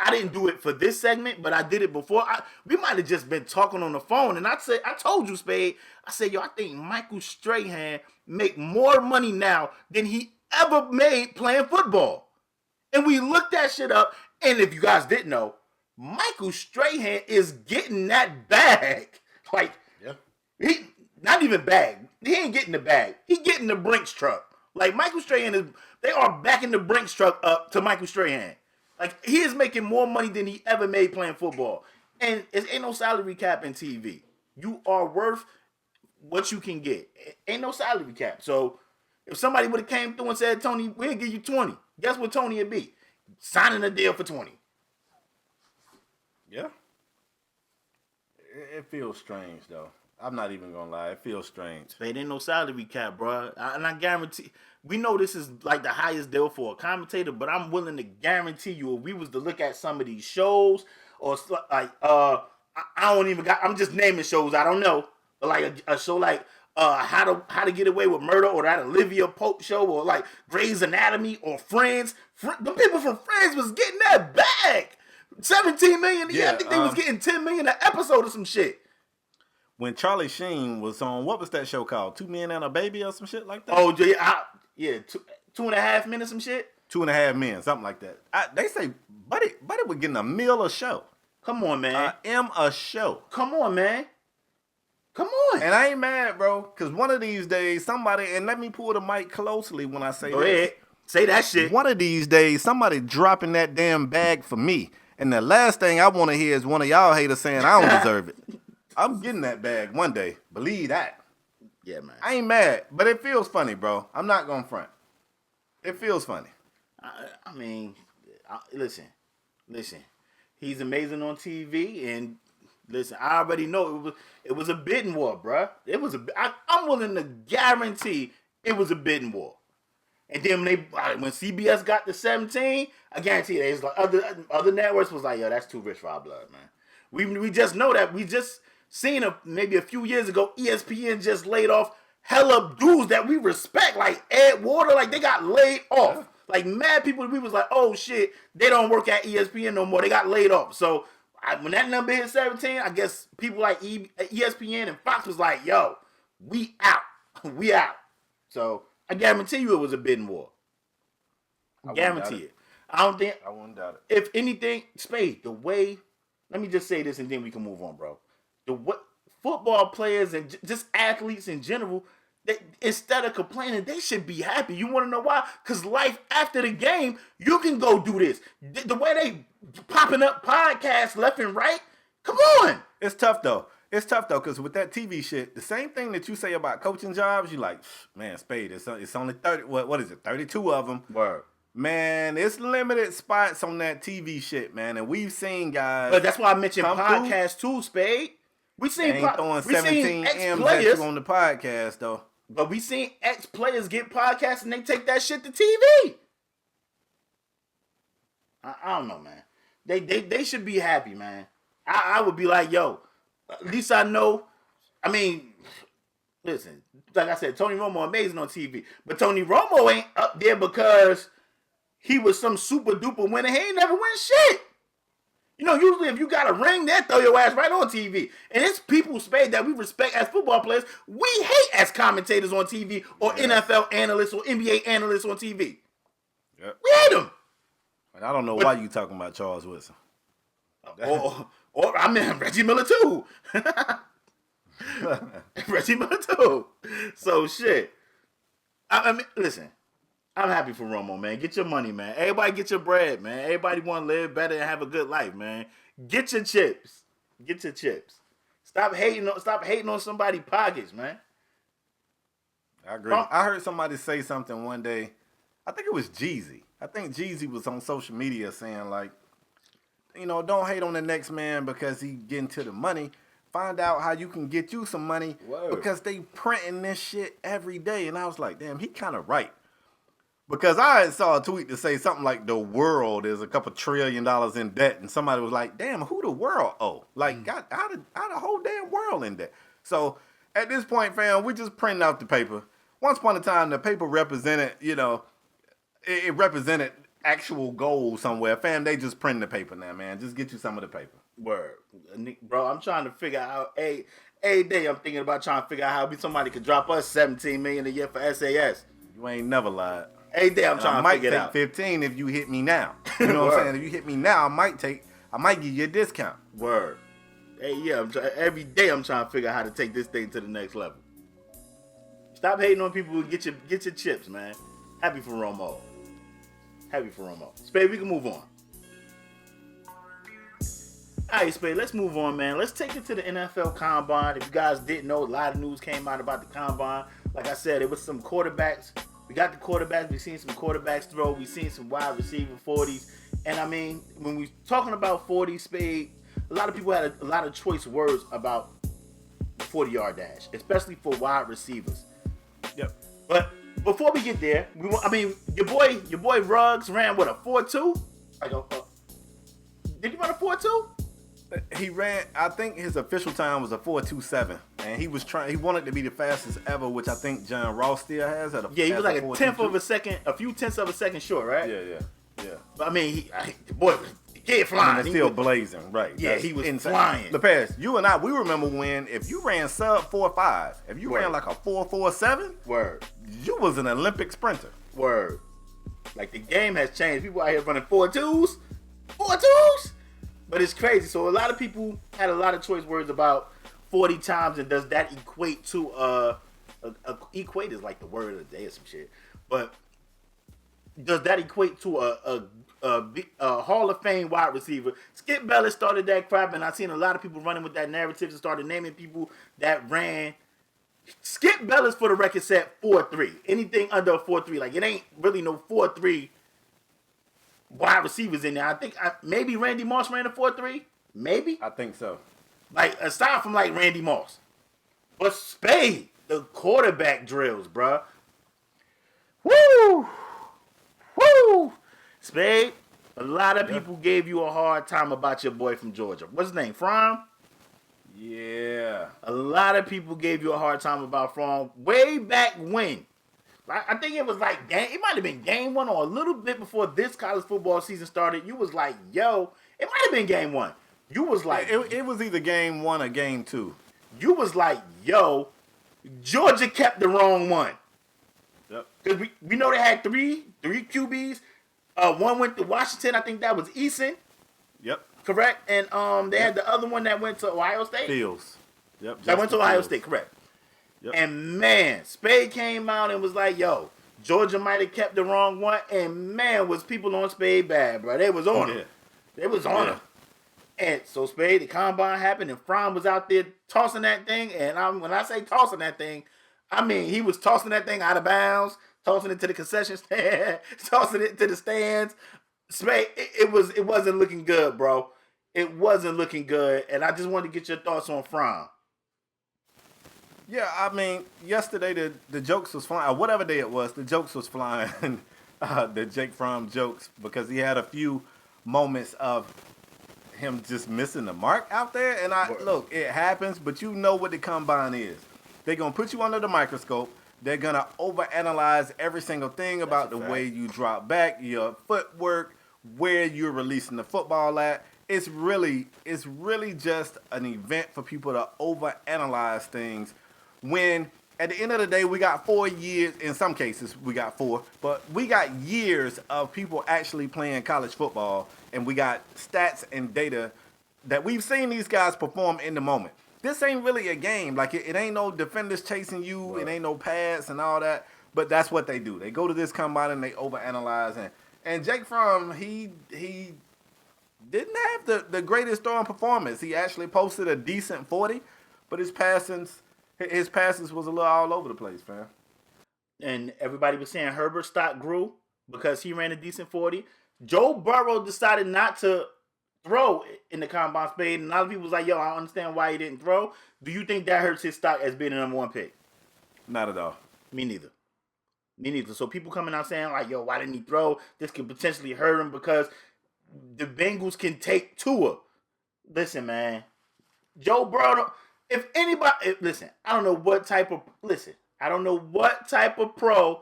I didn't do it for this segment, but I did it before. We might have just been talking on the phone, and I told you, Spade. I said, I think Michael Strahan make more money now than he ever made playing football. And we looked that shit up, and if you guys didn't know, Michael Strahan is getting that bag. Like, he not even bag. He ain't getting the bag. He getting the Brinks truck. Like, Michael Strahan they are backing the Brinks truck up to Michael Strahan. Like, he is making more money than he ever made playing football. And it ain't no salary cap in TV. You are worth what you can get. It ain't no salary cap. So, if somebody would have came through and said, Tony, we'll give you 20. Guess what Tony would be? Signing a deal for 20. Yeah. It feels strange, though. I'm not even going to lie. It feels strange. It ain't no salary cap, bro. And I guarantee, we know this is like the highest deal for a commentator, but I'm willing to guarantee you if we was to look at some of these shows or like, I don't even got, I'm just naming shows. I don't know. But like a show like How to Get Away with Murder or that Olivia Pope show or like Grey's Anatomy or Friends. The people from Friends was getting that bag. $17 million. Yeah, I think they was getting $10 million an episode or some shit. When Charlie Sheen was on, what was that show called? 2 Men and a Baby or some shit like that? Oh, yeah, 2.5 Men or some shit? 2.5 Men, something like that. They say Buddy was getting $1 million a show. Come on, man. A show. Come on, man. Come on. And I ain't mad, bro, because one of these days, somebody, and let me pull the mic closely when I say Go ahead. Say that shit. One of these days, somebody dropping that damn bag for me. And the last thing I want to hear is one of y'all haters saying I don't deserve it. I'm getting that bag one day. Believe that. Yeah, man. I ain't mad, but it feels funny, bro. I'm not going to front. It feels funny. I mean, listen. He's amazing on TV, and listen, I already know it was a bidding war, bruh. I'm willing to guarantee it was a bidding war. And then when CBS got to 17, I guarantee it was like other networks was like, yo, that's too rich for our blood, man. We just know that. We just seen maybe a few years ago, ESPN just laid off hella dudes that we respect, like Ed Water, like they got laid off. Like mad people, we was like, oh shit, they don't work at ESPN no more. They got laid off. So when that number hit 17, I guess people like ESPN and Fox was like, yo, we out. We out. So I guarantee you it was a bidding war. Guarantee it. I wouldn't doubt it. If anything, Spade, let me just say this and then we can move on, bro. Football players and just athletes in general, instead of complaining, they should be happy. You want to know why? Because life after the game, you can go do this. The way they popping up podcasts left and right, come on. It's tough though. Because with that TV shit, the same thing that you say about coaching jobs, you like, man, Spade, it's only 30, what is it, 32 of them. Word. Man, it's limited spots on that TV shit, man. And we've seen guys. But that's why I mentioned podcasts too, Spade. We seen throwing 17 M's at you on the podcast, though. But we seen ex-players get podcasts and they take that shit to TV. I don't know, man. They should be happy, man. I would be like, yo, at least I know. I mean, listen, like I said, Tony Romo amazing on TV. But Tony Romo ain't up there because he was some super duper winner. He ain't never win shit. You know, usually if you got a ring, they'll throw your ass right on TV. And it's people, Spade, that we respect as football players, we hate as commentators on TV or NFL analysts or NBA analysts on TV. Yep. We hate them. And I don't know why you talking about Charles Woodson. Or I mean, Reggie Miller too. Reggie Miller too. So shit. I mean, listen. I'm happy for Romo, man. Get your money, man. Everybody get your bread, man. Everybody want to live better and have a good life, man. Get your chips. Get your chips. Stop hating on somebody's pockets, man. I agree. I heard somebody say something one day. I think it was Jeezy. I think Jeezy was on social media saying, like, you know, don't hate on the next man because he getting to the money. Find out how you can get you some money. Whoa. Because they printing this shit every day. And I was like, damn, he kind of right. Because I saw a tweet to say something like the world is a couple $1 trillion in debt. And somebody was like, damn, who the world owe? Like, got how the whole damn world in debt? So at this point, fam, we just printing out the paper. Once upon a time, the paper represented, you know, it represented actual gold somewhere. Fam, they just print the paper now, man. Just get you some of the paper. Word. Bro, I'm trying to figure out, every day I'm thinking about trying to figure out how somebody could drop us $17 million a year for SAS. You ain't never lied. Every day I'm trying to figure it out. I might take 15 if you hit me now. You know what I'm saying? If you hit me now, I might give you a discount. Word. Hey, yeah, every day I'm trying to figure out how to take this thing to the next level. Stop hating on people who get your chips, man. Happy for Romo. Spade, we can move on. All right, Spade, let's move on, man. Let's take it to the NFL Combine. If you guys didn't know, a lot of news came out about the Combine. Like I said, it was some quarterbacks. We got the quarterbacks. We've seen some quarterbacks throw. We've seen some wide receiver 40s. And, I mean, when we're talking about 40, Spade, a lot of people had a lot of choice words about the 40-yard dash, especially for wide receivers. Yep. But before we get there, your boy Ruggs ran, what, a 4.2? Did he run a 4.2? He ran, I think his official time was a 4.27, and he wanted to be the fastest ever, which I think John Ross still has. He was like a few tenths of a second short, right? Yeah. But I mean, the boy was flying. He's still blazing, right? Yeah, he was flying. The past, you and I, we remember when if you ran sub 4.5, if you ran like a 4.47, word, you was an Olympic sprinter. Word. Like the game has changed. People out here running 4.2s. But it's crazy. So a lot of people had a lot of choice words about 40 times, and does that equate to equate is like the word of the day or some shit. But does that equate to a Hall of Fame wide receiver? Skip Bayless started that crap, and I've seen a lot of people running with that narrative and started naming people that ran Skip Bayless, for the record, said 4-3. Anything under a 4-3, like it ain't really no 4-3 wide receivers in there. I think maybe Randy Moss ran a 4-3. Maybe. I think so. Like aside from like Randy Moss, but Spade, the quarterback drills, bruh. Woo! Spade, a lot of people gave you a hard time about your boy from Georgia. What's his name? Fromm? Yeah. A lot of people gave you a hard time about Fromm way back when. I think it was like it might have been game 1 or a little bit before this college football season started. You was like, yo, it might have been game 1. You was like, it was either game 1 or game 2. You was like, yo, Georgia kept the wrong one. Yep. Because we know they had three QBs. One went to Washington. I think that was Eason. Yep. Correct. And they had the other one that went to Ohio State. Fields. Yep. That went to Ohio State. Correct. Yep. And man, Spade came out and was like, yo, Georgia might have kept the wrong one. And man, was people on Spade bad, bro. They was on him. They was on him. And so Spade, the combine happened, and Fromm was out there tossing that thing. And when I say tossing that thing, I mean he was tossing that thing out of bounds, tossing it to the concession stand, tossing it to the stands. Spade, it wasn't looking good, bro. It wasn't looking good. And I just wanted to get your thoughts on Fromm. Yeah, I mean, yesterday the jokes was flying. Whatever day it was, the jokes was flying. The Jake Fromm jokes, because he had a few moments of him just missing the mark out there. And look, it happens, but you know what the combine is. They're going to put you under the microscope. They're going to overanalyze every single thing about the way you drop back, your footwork, where you're releasing the football at. It's really just an event for people to overanalyze things, when at the end of the day, we got 4 years. In some cases, we got 4. But we got years of people actually playing college football, and we got stats and data that we've seen these guys perform in the moment. This ain't really a game. Like, it ain't no defenders chasing you. Right. It ain't no pads and all that. But that's what they do. They go to this combine and they overanalyze. And Jake Fromm, he didn't have the greatest throwing performance. He actually posted a decent 40, but his passes was a little all over the place, fam. And everybody was saying Herbert's stock grew because he ran a decent 40. Joe Burrow decided not to throw in the combine, Spade, and a lot of people was like, yo, I don't understand why he didn't throw. Do you think that hurts his stock as being the number 1 pick? Not at all. Me neither. So people coming out saying like, yo, why didn't he throw? This could potentially hurt him because the Bengals can take Tua. Listen, man. Joe Burrow, I don't know what type of pro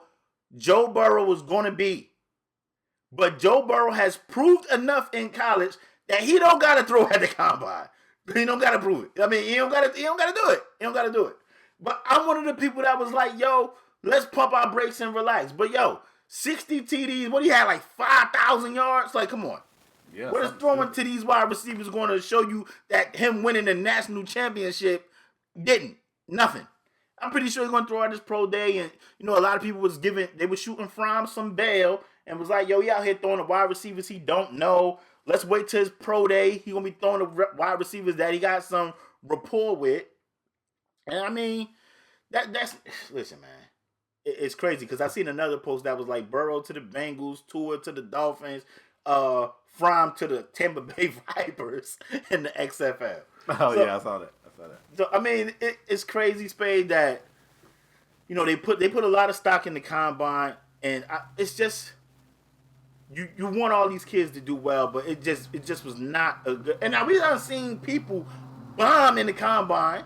Joe Burrow was going to be. But Joe Burrow has proved enough in college that he don't got to throw at the combine. He don't got to prove it. I mean, he don't got to do it. He don't got to do it. But I'm one of the people that was like, yo, let's pump our brakes and relax. But yo, 60 TDs, what do you have, like 5,000 yards? Like, come on. Yeah, what is throwing to these wide receivers going to show you that him winning the national championship didn't? Nothing. I'm pretty sure he's going to throw out his pro day. And, you know, a lot of people they were shooting Fromm some bail and was like, yo, he out here throwing the wide receivers he don't know. Let's wait till his pro day. He going to be throwing the wide receivers that he got some rapport with. And, I mean, that's listen, man. It's crazy because I seen another post that was like Burrow to the Bengals, Tua to the Dolphins, Fromm to the Tampa Bay Vipers in the XFL. I saw that. So I mean, it's crazy, Spade, that you know they put a lot of stock in the combine, and it's just you want all these kids to do well, but it just was not a good. And now we done seen people bomb in the combine.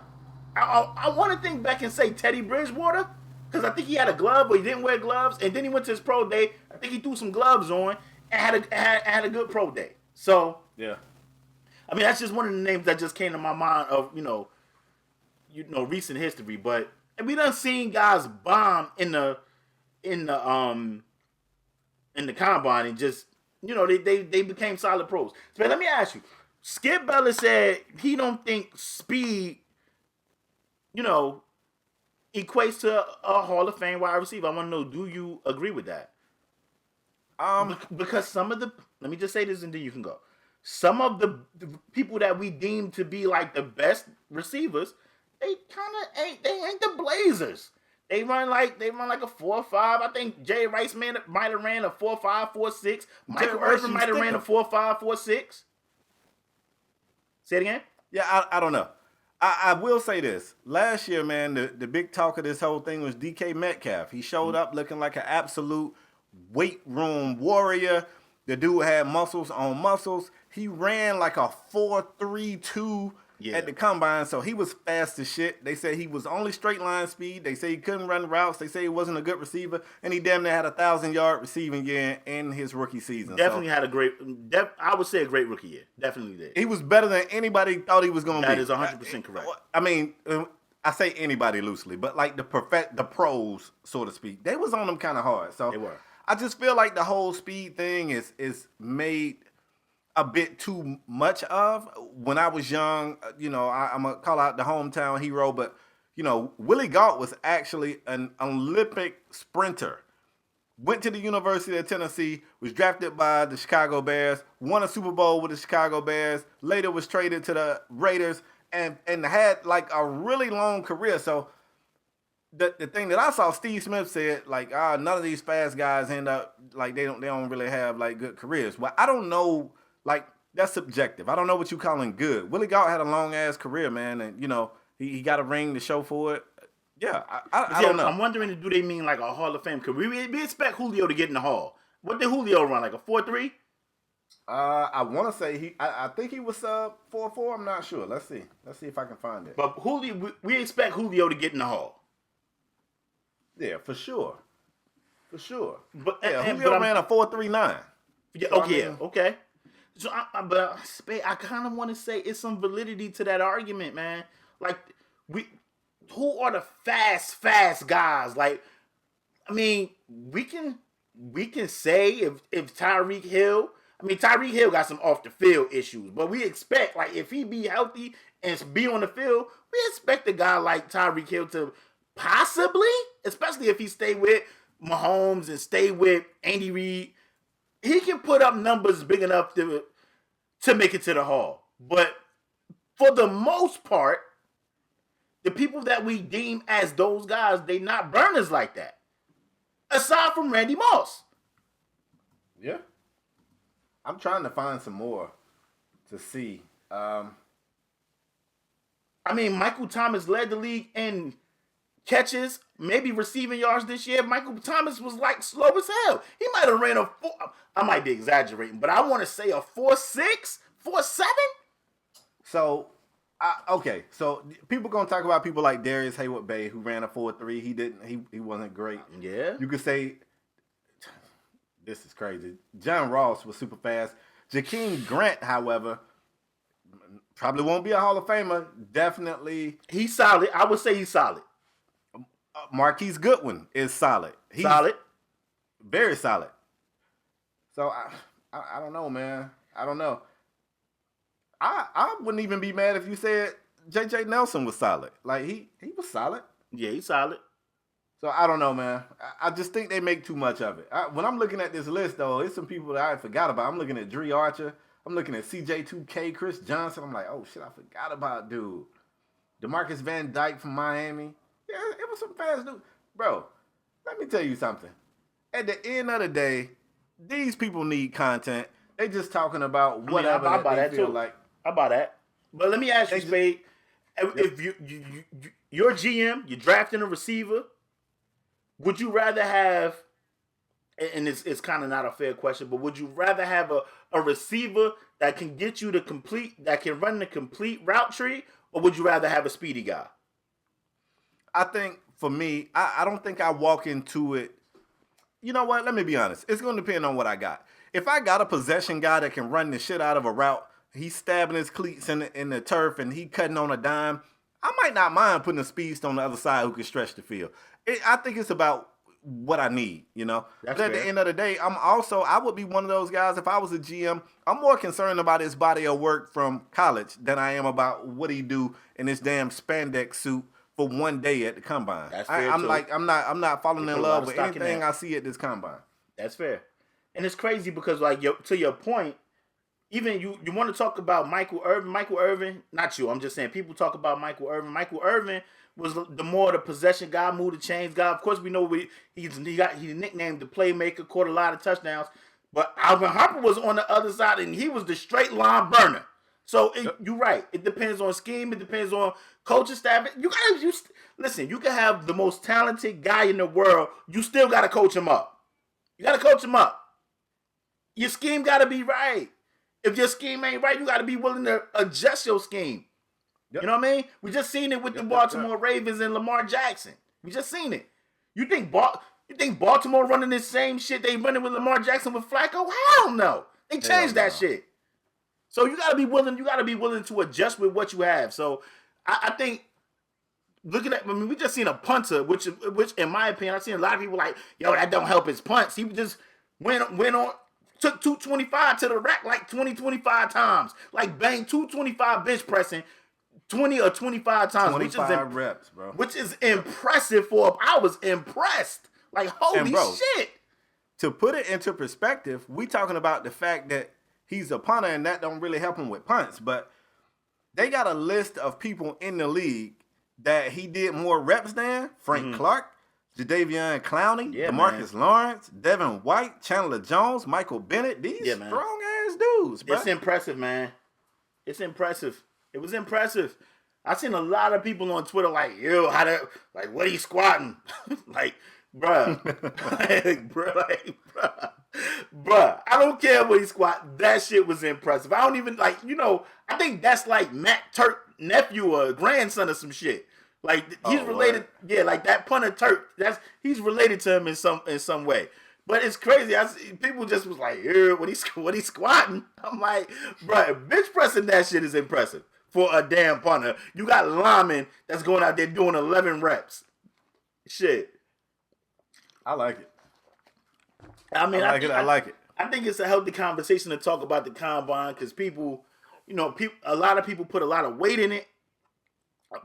I want to think back and say Teddy Bridgewater, because I think he had a glove, but he didn't wear gloves, and then he went to his pro day. I think he threw some gloves on and had a good pro day. So yeah, I mean that's just one of the names that just came to my mind of you know recent history. But we done seen guys bomb in the combine and just they became solid pros. So let me ask you, Skip Bayless said he don't think speed equates to a Hall of Fame wide receiver. I want to know, do you agree with that? Because let me just say this and then you can go. Some of the people that we deem to be like the best receivers they kind of ain't. They ain't the Blazers. They run like a 4.5. I think Jay Rice might have ran a 4.5, 4.6. Michael Irvin might have ran a 4.5, 4.6. Say it again. Yeah, I don't know. I will say this. Last year, man, the big talk of this whole thing was DK Metcalf. He showed up looking like an absolute weight room warrior. The dude had muscles on muscles. He ran like a 4.32 at the combine, so he was fast as shit. They said he was only straight line speed. They say he couldn't run routes. They say he wasn't a good receiver, and he damn near had 1,000-yard receiving year in his rookie season. Definitely had a great, I would say a great rookie year. Definitely did. He was better than anybody thought he was going to be. That is 100% correct. I mean, I say anybody loosely, but like the pros, so to speak, they was on him kind of hard. So they were. I just feel like the whole speed thing is made a bit too much of. When I was young, I'm going to call out the hometown hero, but, Willie Gault was actually an Olympic sprinter. Went to the University of Tennessee, was drafted by the Chicago Bears, won a Super Bowl with the Chicago Bears, later was traded to the Raiders, and had like a really long career. So the thing that I saw, Steve Smith said, like, none of these fast guys end up, like, they don't really have, like, good careers. Well, I don't know, like, that's subjective. I don't know what you calling good. Willie Gault had a long-ass career, man, and, he got a ring to show for it. Yeah, I don't know. I'm wondering, do they mean, like, a Hall of Fame career? We expect Julio to get in the Hall. What did Julio run, like a 4.3? I want to say I think he was 4.4. I'm not sure. Let's see if I can find it. But Julio, we expect Julio to get in the Hall. Yeah, for sure. But Julio ran a 4.39. Yeah, okay. So, I kind of want to say it's some validity to that argument, man. Like, who are the fast guys? Like, I mean, we can say if Tyreek Hill. I mean, Tyreek Hill got some off the field issues, but we expect, like, if he be healthy and be on the field, we expect a guy like Tyreek Hill to possibly, especially if he stay with Mahomes and stay with Andy Reid, he can put up numbers big enough to make it to the Hall. But for the most part, the people that we deem as those guys, they not burners like that. Aside from Randy Moss. Yeah. I'm trying to find some more to see. I mean, Michael Thomas led the league in catches, maybe receiving yards this year. Michael Thomas was like slow as hell. He might have ran a 4. I might be exaggerating, but I want to say a 4.6, 4.7. So, okay. So people gonna talk about people like Darius Hayward-Bay who ran a 4.3. He wasn't great. Yeah. You could say this is crazy. John Ross was super fast. Jakeem Grant, however, probably won't be a Hall of Famer. Definitely, he's solid. I would say he's solid. Marquise Goodwin is solid. He's solid. Very solid. So I don't know, man. I don't know. I wouldn't even be mad if you said J.J. Nelson was solid. Like, he was solid. Yeah, he's solid. So I don't know, man. I just think they make too much of it. When I'm looking at this list, though, it's some people that I forgot about. I'm looking at Dre Archer. I'm looking at CJ2K, Chris Johnson. I'm like, oh, shit, I forgot about dude. DeMarcus Van Dyke from Miami. Yeah, it was some fast dude. Bro, let me tell you something. At the end of the day, these people need content. They just talking about whatever I buy that feel too. like. I buy that. But let me ask you, Spade. If you're GM, you're drafting a receiver, would you rather have, and it's kind of not a fair question, but would you rather have a receiver that can get you that can run the complete route tree, or would you rather have a speedy guy? I think for me, I don't think I walk into it. You know what? Let me be honest. It's going to depend on what I got. If I got a possession guy that can run the shit out of a route, he's stabbing his cleats in the turf and he cutting on a dime, I might not mind putting a speedster on the other side who can stretch the field. I think it's about what I need, you know. That's but at fair. the end of the day, I would be one of those guys, if I was a GM, I'm more concerned about his body of work from college than I am about what he do in this damn spandex suit for one day at the combine. That's fair I'm too. like, I'm not falling You in put a lot love of with stock in anything that. I see at this combine. That's fair. And it's crazy because, like, to your point, even you want to talk about Michael Irvin, not you. I'm just saying people talk about Michael Irvin. Michael Irvin was the possession guy, move the chains guy. Of course, we know he's nicknamed the playmaker, caught a lot of touchdowns. But Alvin Harper was on the other side, and he was the straight line burner. So you're right. It depends on scheme. It depends on coaching staff. Listen. You can have the most talented guy in the world. You still got to coach him up. You got to coach him up. Your scheme got to be right. If your scheme ain't right, you got to be willing to adjust your scheme. Yep. You know what I mean? We just seen it with the Baltimore Ravens and Lamar Jackson. We just seen it. You think Baltimore running this same shit they running with Lamar Jackson with Flacco? Hell no. They changed that shit. So you gotta be willing. You gotta be willing to adjust with what you have. So I think looking at, we just seen a punter, which in my opinion, I've seen a lot of people like, yo, that don't help his punts. He just went on, took 225 to the rack like 25 times, like bang 225 bench pressing 20 or 25 times, 25 reps, bro. Which is impressive I was impressed. Like holy shit. To put it into perspective, we talking about the fact that he's a punter, and that don't really help him with punts. But they got a list of people in the league that he did more reps than. Frank Clark, Jadeveon Clowney, DeMarcus Lawrence, Devin White, Chandler Jones, Michael Bennett. These strong-ass dudes, bro. It's impressive, man. It's impressive. It was impressive. I seen a lot of people on Twitter like, yo, what are you squatting? Like, bruh. Bruh, I don't care what he squat. That shit was impressive. I don't even I think that's like Matt Turk nephew or grandson or some shit. Like he's related. What? Yeah, like that punter Turk. He's related to him in some way. But it's crazy. People just was like, what he squatting? I'm like, bruh, bench pressing that shit is impressive for a damn punter. You got linemen that's going out there doing 11 reps. Shit. I like it. I like it. I think it's a healthy conversation to talk about the combine because people, a lot of people put a lot of weight in it,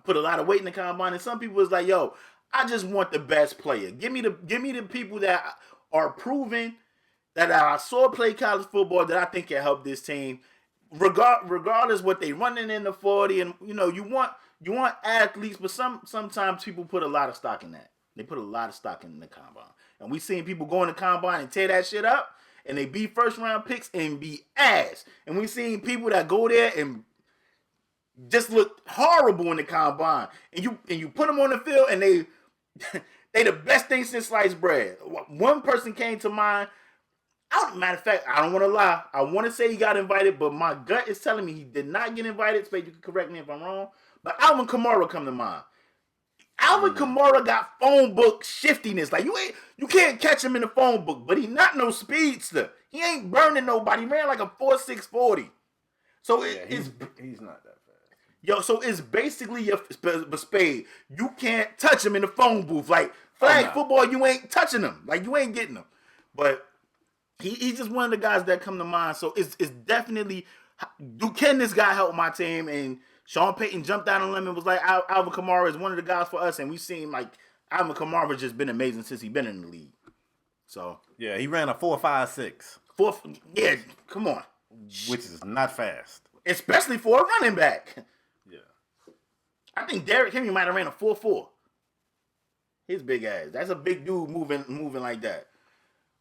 put a lot of weight in the combine, and some people is like, yo, I just want the best player. Give me the people that are proven that I saw play college football that I think can help this team, regardless what they running in the 40, and you want athletes, but sometimes people put a lot of stock in that. They put a lot of stock in the combine. And we seen people go in the combine and tear that shit up, and they be first round picks and be ass. And we seen people that go there and just look horrible in the combine. And you put them on the field and they the best thing since sliced bread. One person came to mind. Matter of fact, I don't want to lie. I want to say he got invited, but my gut is telling me he did not get invited. So you can correct me if I'm wrong. But Alvin Kamara come to mind. Alvin Kamara got phone book shiftiness. Like you can't catch him in the phone book, but he not no speedster. He ain't burning nobody. He ran like a 4.6 40. So he's not that fast. Yo, so it's basically a spade. You can't touch him in the phone booth. Like flag football, you ain't touching him. Like you ain't getting him. But he's just one of the guys that come to mind. So it's definitely, can this guy help my team? And Sean Payton jumped out on him and was like, Alvin Kamara is one of the guys for us. And we seen like Alvin Kamara just been amazing since he's been in the league. So yeah, he ran a 4.56. Yeah, come on. Which is not fast. Especially for a running back. Yeah. I think Derrick Henry might have ran a 4.4. His big ass. That's a big dude moving like that.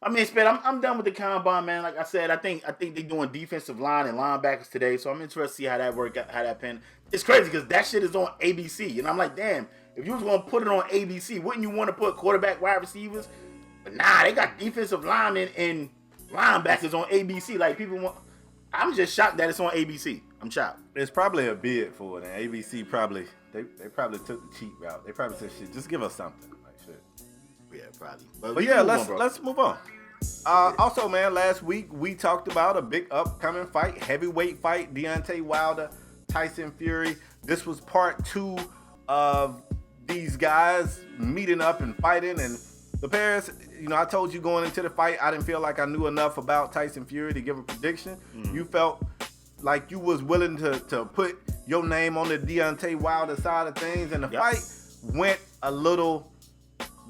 I mean, Spade, I'm done with the combine, man. Like I said, I think they're doing defensive line and linebackers today, so I'm interested to see how that work out, how that pen. It's crazy because that shit is on ABC, and I'm like, damn, if you was gonna put it on ABC, wouldn't you want to put quarterback, wide receivers? But nah, they got defensive linemen and linebackers on ABC. Like people want. I'm just shocked that it's on ABC. I'm shocked. It's probably a bid for it, and ABC probably they probably took the cheap route. They probably said, shit, just give us something. Like shit. Yeah, probably. But yeah, let's move on. Also, man, last week we talked about a big upcoming fight, heavyweight fight, Deontay Wilder, Tyson Fury. This was part 2 of these guys meeting up and fighting. And the Paris, I told you going into the fight, I didn't feel like I knew enough about Tyson Fury to give a prediction. Mm-hmm. You felt like you was willing to put your name on the Deontay Wilder side of things, and the fight went a little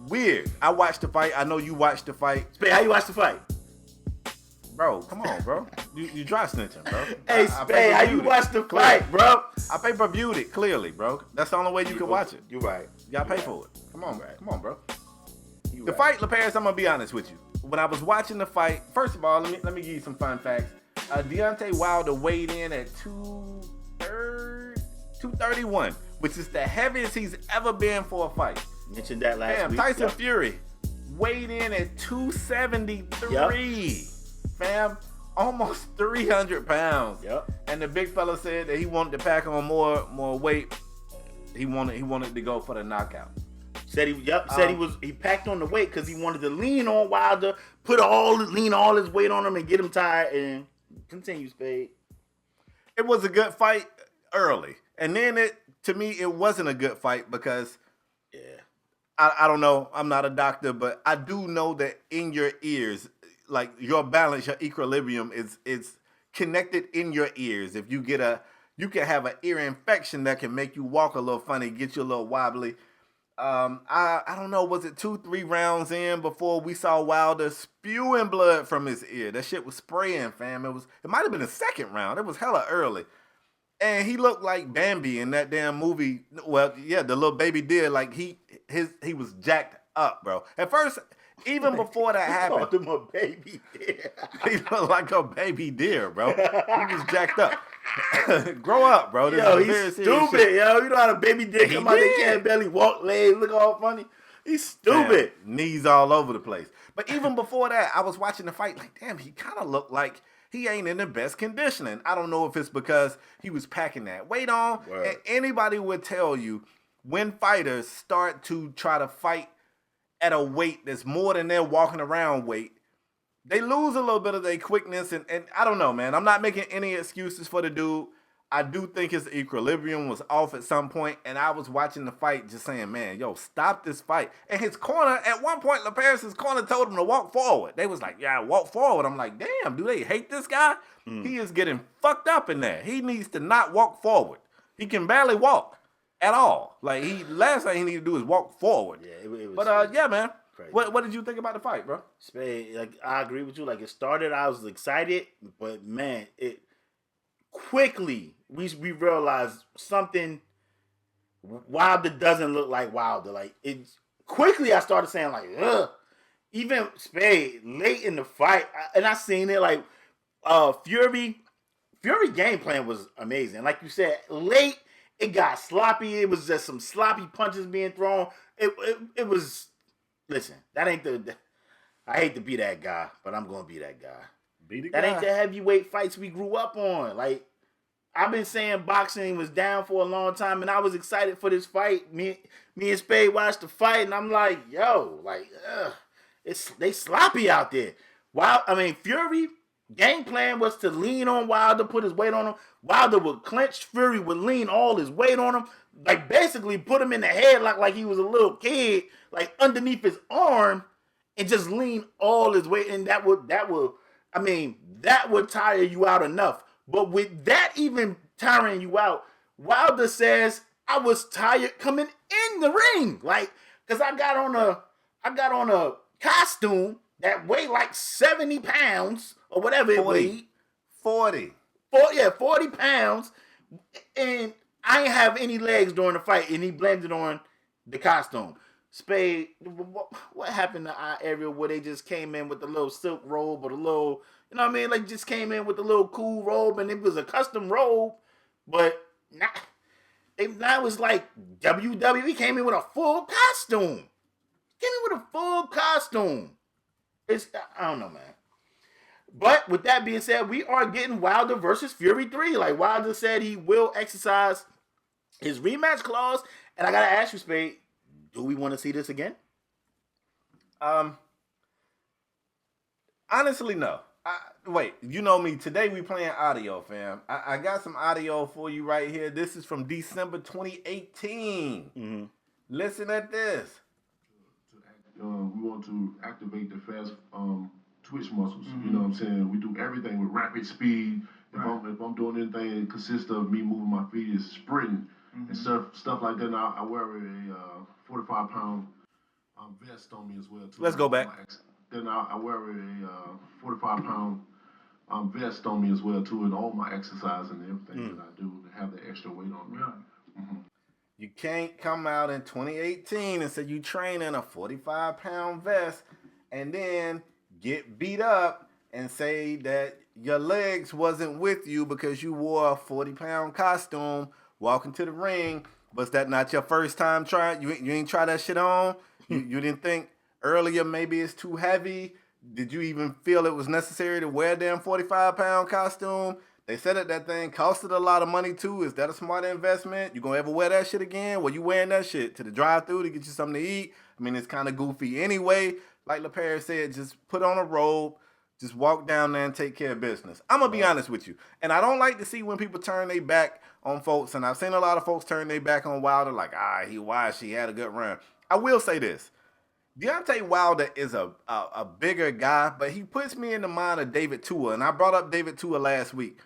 weird. I watched the fight. I know you watched the fight. How you watched the fight? Bro, come on, bro. You dry snitching, bro. Hey, Spade, how you watch the fight, bro? I pay-per-viewed it, clearly, bro. That's the only way you can watch it. You're right. You gotta pay for it. Come on, Come on, bro. The fight, LaParis, I'm gonna be honest with you. When I was watching the fight, first of all, let me give you some fun facts. Deontay Wilder weighed in at 231, which is the heaviest he's ever been for a fight. Mentioned that last week. Tyson Fury weighed in at 273. Fam, almost 300 pounds. Yep. And the big fella said that he wanted to pack on more weight. He wanted to go for the knockout. Said he packed on the weight because he wanted to lean on Wilder, lean all his weight on him and get him tired and continue, Spade. It was a good fight early. And then to me it wasn't a good fight because I don't know, I'm not a doctor, but I do know that in your ears, like your balance, your equilibrium is connected in your ears. If you you can have an ear infection that can make you walk a little funny, get you a little wobbly. I don't know, was it 2-3 rounds in before we saw Wilder spewing blood from his ear? That shit was spraying, fam. It might have been the second round. It was hella early. And he looked like Bambi in that damn movie. Well, yeah, the little baby deer, like he was jacked up, bro. At first, even before that happened, called him a baby deer. He looked like a baby deer, bro. He was jacked up. Grow up, bro. This yo, is he's stupid, yo. You know how the baby deer come out, they can't barely walk, legs look all funny. He's stupid. Damn, knees all over the place. But even before that, I was watching the fight like, damn, he kind of looked like he ain't in the best conditioning. I don't know if it's because he was packing that weight on. Word. And anybody would tell you when fighters start to try to fight at a weight that's more than their walking around weight, they lose a little bit of their quickness. And I don't know, man. I'm not making any excuses for the dude. I do think his equilibrium was off at some point, and I was watching the fight just saying, man, yo, stop this fight. And his corner, at one point, LaParis' corner told him to walk forward. They was like, yeah, walk forward. I'm like, damn, do they hate this guy? He is getting fucked up in there. He needs to not walk forward. He can barely walk at all. Like, last thing he need to do is walk forward. Yeah, it was but, yeah, man. Crazy. What did you think about the fight, bro? Spade, like, I agree with you. Like, it started, I was excited, but, man, it quickly, we realized something. Wilder doesn't look like Wilder. Like, quickly I started saying, like, ugh. Even Spade, late in the fight, and I seen it, like, Fury game plan was amazing. Like you said, late, it got sloppy. It was just some sloppy punches being thrown. It was, listen, that ain't I hate to be that guy, but I'm going to be that guy. That ain't the heavyweight fights we grew up on. Like, I've been saying boxing was down for a long time, and I was excited for this fight. Me and Spade watched the fight, and I'm like, yo, like, they sloppy out there. Fury, game plan was to lean on Wilder, put his weight on him. Wilder would clench, Fury would lean all his weight on him, like basically put him in the headlock like he was a little kid, like underneath his arm, and just lean all his weight, and that would tire you out enough. But with that even tiring you out, Wilder says, I was tired coming in the ring. Like, cause I got on a costume that weighed like 70 pounds or whatever it weighed. 40 pounds. And I ain't have any legs during the fight, and he blamed it on the costume. Spade, what happened to our area where they just came in with the little silk robe or the little, you know what I mean? Like, just came in with the little cool robe, and it was a custom robe, but now it's like WWE came in with a full costume. I don't know, man. But with that being said, we are getting Wilder versus Fury 3. Like, Wilder said he will exercise his rematch clause, and I gotta ask you, Spade, do we want to see this again? Honestly, no. Wait, you know me. Today we playing audio, fam. I got some audio for you right here. This is from December 2018. Mm-hmm. Listen at this. We want to activate the fast twitch muscles. Mm-hmm. You know what I'm saying? We do everything with rapid speed. If I'm doing anything that consists of me moving my feet, is sprinting and stuff like that. Now I wear a 45-pound vest on me as well too. Let's go back. Then I wear a 45-pound vest on me as well too, and all my exercise and everything that I do to have that extra weight on me. You can't come out in 2018 and say you train in a 45-pound vest and then get beat up and say that your legs wasn't with you because you wore a 40-pound costume walking to the ring. Was that not your first time trying? You ain't try that shit on? You didn't think earlier maybe it's too heavy? Did you even feel it was necessary to wear a damn 45-pound costume? They said that thing costed a lot of money too. Is that a smart investment? You gonna ever wear that shit again? Well, you wearing that shit to the drive-thru to get you something to eat? I mean, it's kind of goofy anyway. Like LePere said, just put on a robe, just walk down there and take care of business. I'm gonna be honest with you, and I don't like to see when people turn their back on folks. And I've seen a lot of folks turn their back on Wilder, like he had a good run. I will say this. Deontay Wilder is a bigger guy, but he puts me in the mind of David Tua, and I brought up David Tua last week.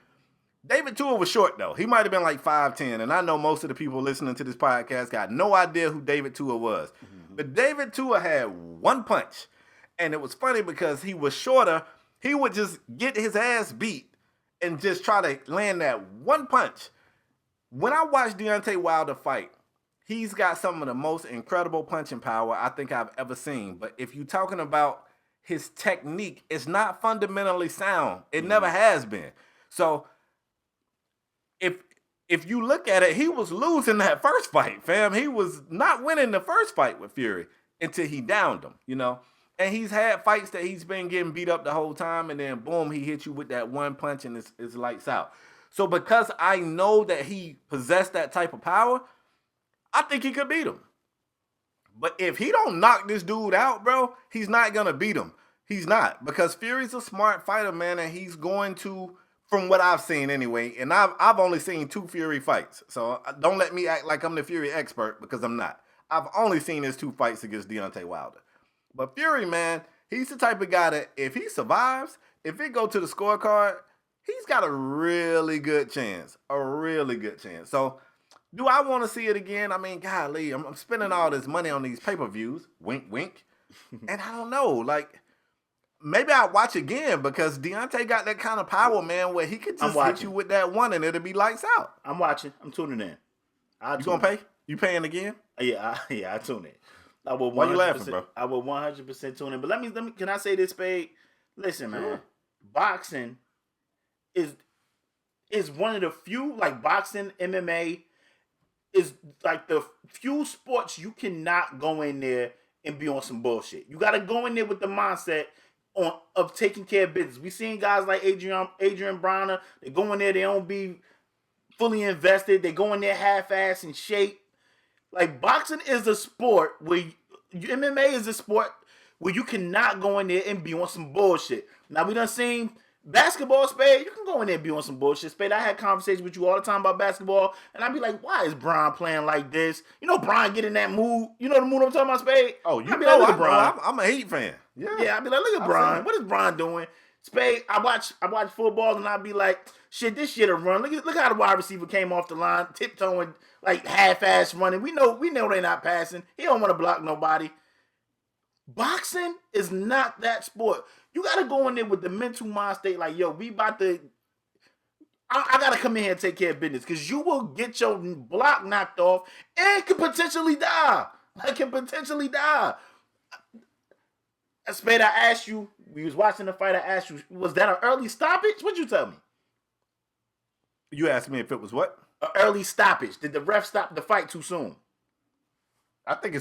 David Tua was short, though. He might have been like 5'10", and I know most of the people listening to this podcast got no idea who David Tua was. But David Tua had one punch, and it was funny because he was shorter. He would just get his ass beat and just try to land that one punch. When I watch Deontay Wilder fight, he's got some of the most incredible punching power I think I've ever seen. But if you're talking about his technique, it's not fundamentally sound. It never has been. So if you look at it, he was losing that first fight, fam. He was not winning the first fight with Fury until he downed him, you know. And he's had fights that he's been getting beat up the whole time, and then boom, he hit you with that one punch and it's lights out. So because I know that he possessed that type of power, I think he could beat him. But if he don't knock this dude out, bro, he's not going to beat him. He's not. Because Fury's a smart fighter, man, and he's going to, from what I've seen anyway, and I've only seen 2 Fury fights. So don't let me act like I'm the Fury expert, because I'm not. I've only seen his 2 fights against Deontay Wilder. But Fury, man, he's the type of guy that if he survives, if it go to the scorecard, he's got a really good chance. A really good chance. So do I want to see it again? I mean, golly, I'm spending all this money on these pay-per-views. Wink, wink. And I don't know. Like, maybe I'll watch again because Deontay got that kind of power, man, where he could just hit you with that one and it'll be lights out. I'm watching. I'm tuning in. You gonna pay? You paying again? Yeah, I tune in. I will 100%, Why you laughing, bro? I will 100% tune in. But let me. Can I say this, Spade? Listen, man. Sure. Boxing is one of the few, like boxing, MMA, is like the few sports you cannot go in there and be on some bullshit. You got to go in there with the mindset of taking care of business. We seen guys like Adrian Bronner. They go in there, they don't be fully invested. They go in there half-ass in shape. Like, boxing is a sport where MMA is a sport where you cannot go in there and be on some bullshit. Now, we done seen basketball, Spade. You can go in there and be on some bullshit. Spade, I had conversations with you all the time about basketball, and I'd be like, why is Bron playing like this? You know, Bron get in that mood. You know the mood I'm talking about, Spade? Oh, you I'd be know, like, look at Bron. I'm a Heat fan. Yeah, I'd be like, look at Bron. What is Bron doing? Spade, I watch football, and I'd be like, shit, this shit a run. Look how the wide receiver came off the line, tiptoeing, like half-ass running. We know they're not passing. He don't want to block nobody. Boxing is not that sport. You got to go in there with the mental mind state like, yo, we about to, I got to come in here and take care of business because you will get your block knocked off and can potentially die. Spade, I asked you, we was watching the fight, I asked you, was that an early stoppage? What'd you tell me? You asked me if it was what? An early stoppage. Did the ref stop the fight too soon? I think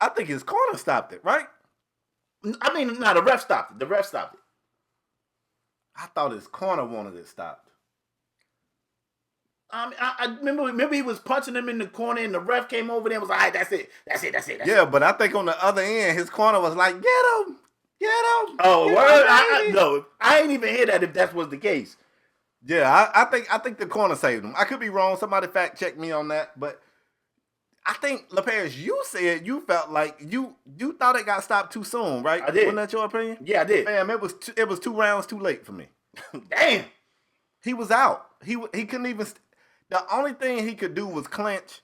I think his corner stopped it, right? I mean, no, the ref stopped it. I thought his corner wanted it stopped. I remember he was punching him in the corner and the ref came over there and was like, all right, that's it. Yeah, but I think on the other end, his corner was like, get him. Oh, word? No, I ain't even hear that if that was the case. Yeah, I think the corner saved him. I could be wrong. Somebody fact check me on that, but I think, LePage, you said you felt like you thought it got stopped too soon, right? I did. Wasn't that your opinion? Yeah, I did. Damn, it was 2 rounds too late for me. Damn. He was out. He couldn't even. The only thing he could do was clinch.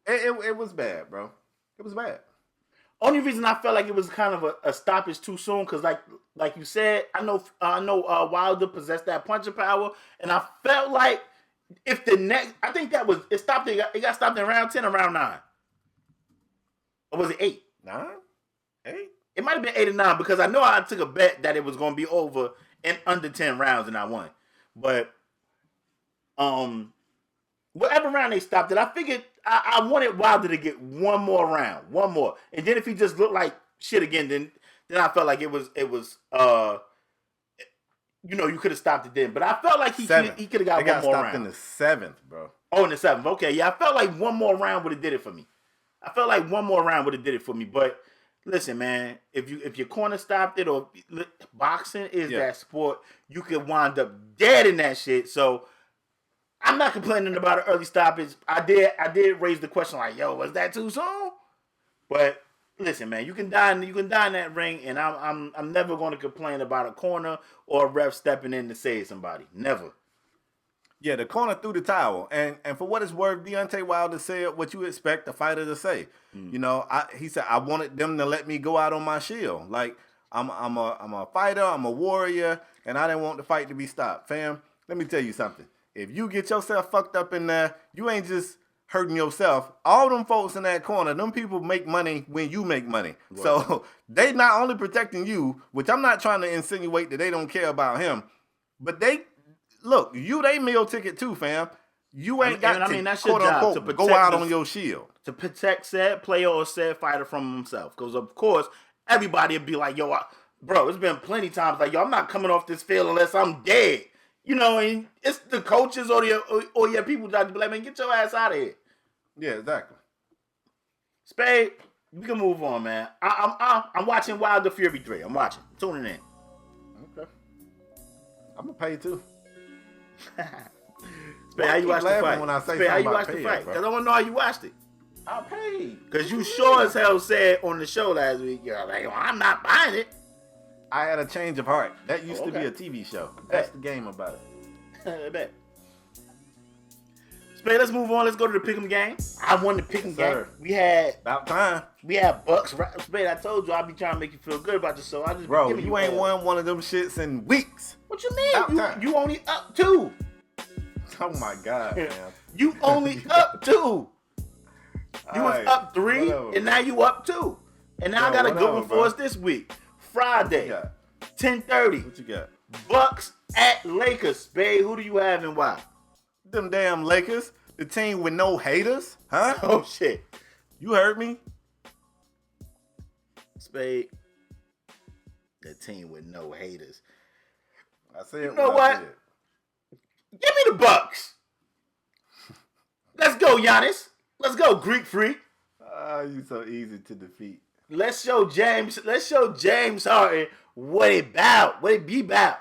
It was bad, bro. It was bad. Only reason I felt like it was kind of a stoppage too soon, because like you said, I know Wilder possessed that punching power, and I felt like if the next, I think that was it stopped. It got stopped in round 10 or round 9, or was it 8? 9, 8? It might have been 8 or 9 because I know I took a bet that it was going to be over in under 10 rounds, and I won. But whatever round they stopped it, I figured I wanted Wilder to get one more round, and then if he just looked like shit again, then I felt like it was you could have stopped it then. But I felt like he could have got one more round. In the 7th, bro. Oh, in the 7th. Okay, yeah, I felt like one more round would have did it for me. But listen, man, if your corner stopped it, or boxing is that sport, you could wind up dead in that shit. So I'm not complaining about an early stoppage. I did raise the question like, yo, was that too soon? But listen, man, you can die in that ring, and I'm never going to complain about a corner or a ref stepping in to save somebody. Never. Yeah, the corner threw the towel, and for what it's worth, Deontay Wilder said what you expect a fighter to say. He said, I wanted them to let me go out on my shield. Like I'm a fighter, I'm a warrior, and I didn't want the fight to be stopped. Fam, let me tell you something. If you get yourself fucked up in there, you ain't just hurting yourself. All them folks in that corner, them people make money when you make money. Right. So they not only protecting you, which I'm not trying to insinuate that they don't care about him, but they meal ticket too, fam. You ain't got to, that's quote your job, unquote, to go out on your shield. To protect said player or said fighter from himself. Because, of course, everybody would be like, yo, bro, it's been plenty times like, yo, I'm not coming off this field unless I'm dead. And it's the coaches or your people that be like, man, get your ass out of here. Yeah, exactly. Spade, we can move on, man. I'm watching Wilder Fury 3. I'm watching. Tuning in. Okay. I'm going to pay too. Spade, how you watched the fight? When I say Spade, how you watched the fight? Because I want to know how you watched it. I paid. Because you sure as hell said on the show last week, you're like, well, I'm not buying it. I had a change of heart. That used to be a TV show. That's the game about it. I bet. Spade, let's move on. Let's go to the pick'em game. I won the pick'em game. We had about time. We had Bucks. Spade, I told you I'd be trying to make you feel good about yourself. Bro, you ain't won one of them shits in weeks. What you mean? You only up 2. Oh my God, man. You only up 2. You was up 3, whatever. And now you up 2. And now I got a good one for us this week. Friday, 10:30. What you got? Bucks at Lakers. Spade, who do you have and why? Them damn Lakers. The team with no haters. Huh? Oh, shit. You heard me? Spade. The team with no haters. I said you know what? Give me the Bucks. Let's go, Giannis. Let's go, Greek freak. You so easy to defeat. Let's show James Harden what it about. What it be about.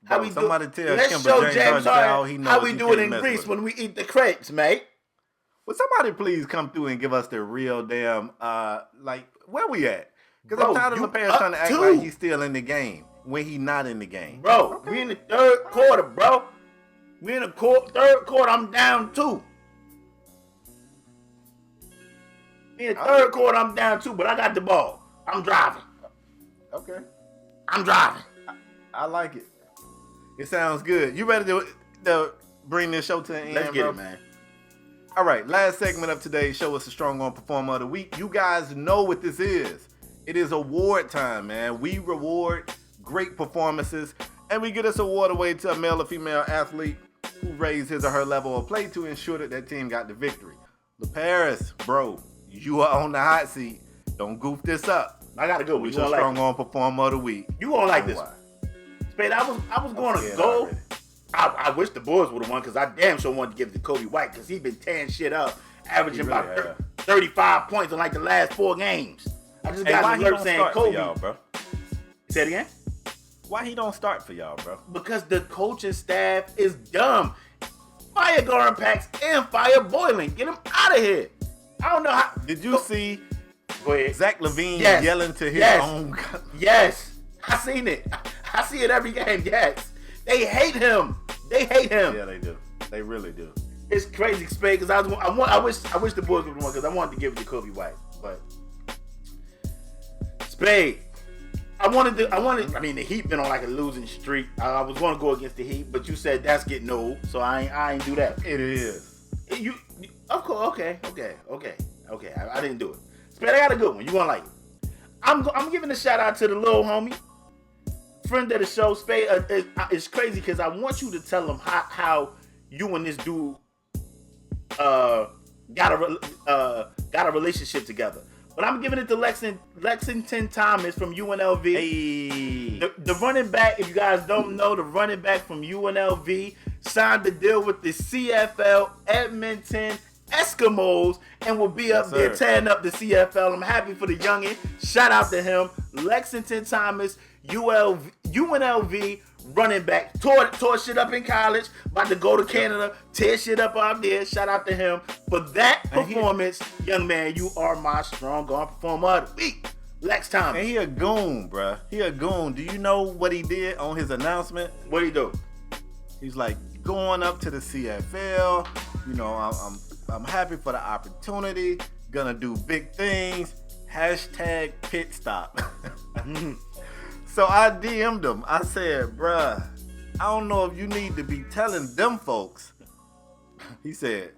How we somebody do? Tell Let's Kimber show James Harden how we do it in Greece when we eat the crepes, mate. Will somebody please come through and give us the real damn where we at? Because I'm tired of the players trying to act like he's still in the game when he's not in the game. Bro, we in the 3rd quarter, bro. We in the 3rd quarter. I'm down 2. In the 3rd quarter, I'm down 2, but I got the ball. I'm driving. Okay. I'm driving. I like it. It sounds good. You ready to bring this show to an end, Let's get it, man. All right, last segment of today's show is the Strong Arm Performer of the Week. You guys know what this is. It is award time, man. We reward great performances, and we get this award away to a male or female athlete who raised his or her level of play to ensure that team got the victory. LaParis, bro, you are on the hot seat. Don't goof this up. I got to go. We your Strong Arm Performer of the Week. You gonna like this one. Spade, I was going to go. I wish the boys would have won because I damn sure wanted to give it to Kobe White because he been tearing shit up, averaging about 35 points in like the last 4 games. I just got an alert saying Kobe. Y'all, bro? Say it again? Why he don't start for y'all, bro? Because the coaching staff is dumb. Fire Garden Packs and fire Boylan. Get him out of here. I don't know how. Did you see Zach LaVine yelling to his own? Yes. I seen it. I see it every game. Yes. They hate him. Yeah, they do. They really do. It's crazy, Spade, because I wish the boys would have won because I wanted to give it to Kobe White. But Spade, I mean, the Heat been on like a losing streak. I was going to go against the Heat, but you said that's getting old, so I ain't do that. It is. You of course, okay. I didn't do it. Spade, I got a good one. You gonna like it? I'm giving a shout out to the little homie, friend of the show, Spade. It's crazy because I want you to tell him how you and this dude got a relationship together. But I'm giving it to Lexington Thomas from UNLV. Hey. The running back, if you guys don't know, the running back from UNLV signed the deal with the CFL Edmonton Eskimos and will be up there tearing up the CFL. I'm happy for the youngin. Shout out to him. Lexington Thomas, UNLV running back. Tore shit up in college. About to go to Canada. Tear shit up out there. Shout out to him for that performance. Young man, you are my strong arm performer of the week. Lex Thomas. And he a goon, bruh. He a goon. Do you know what he did on his announcement? What he do? He's like, going up to the CFL. You know, I'm happy for the opportunity. Gonna do big things. Hashtag pit stop. So I DM'd him. I said, bruh, I don't know if you need to be telling them folks. He said,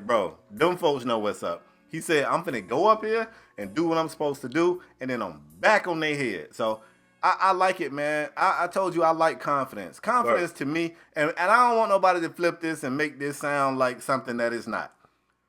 bro, them folks know what's up. He said, I'm finna go up here and do what I'm supposed to do, and then I'm back on their head. So I like it, man. I told you I like confidence. Confidence to me, and I don't want nobody to flip this and make this sound like something that is not.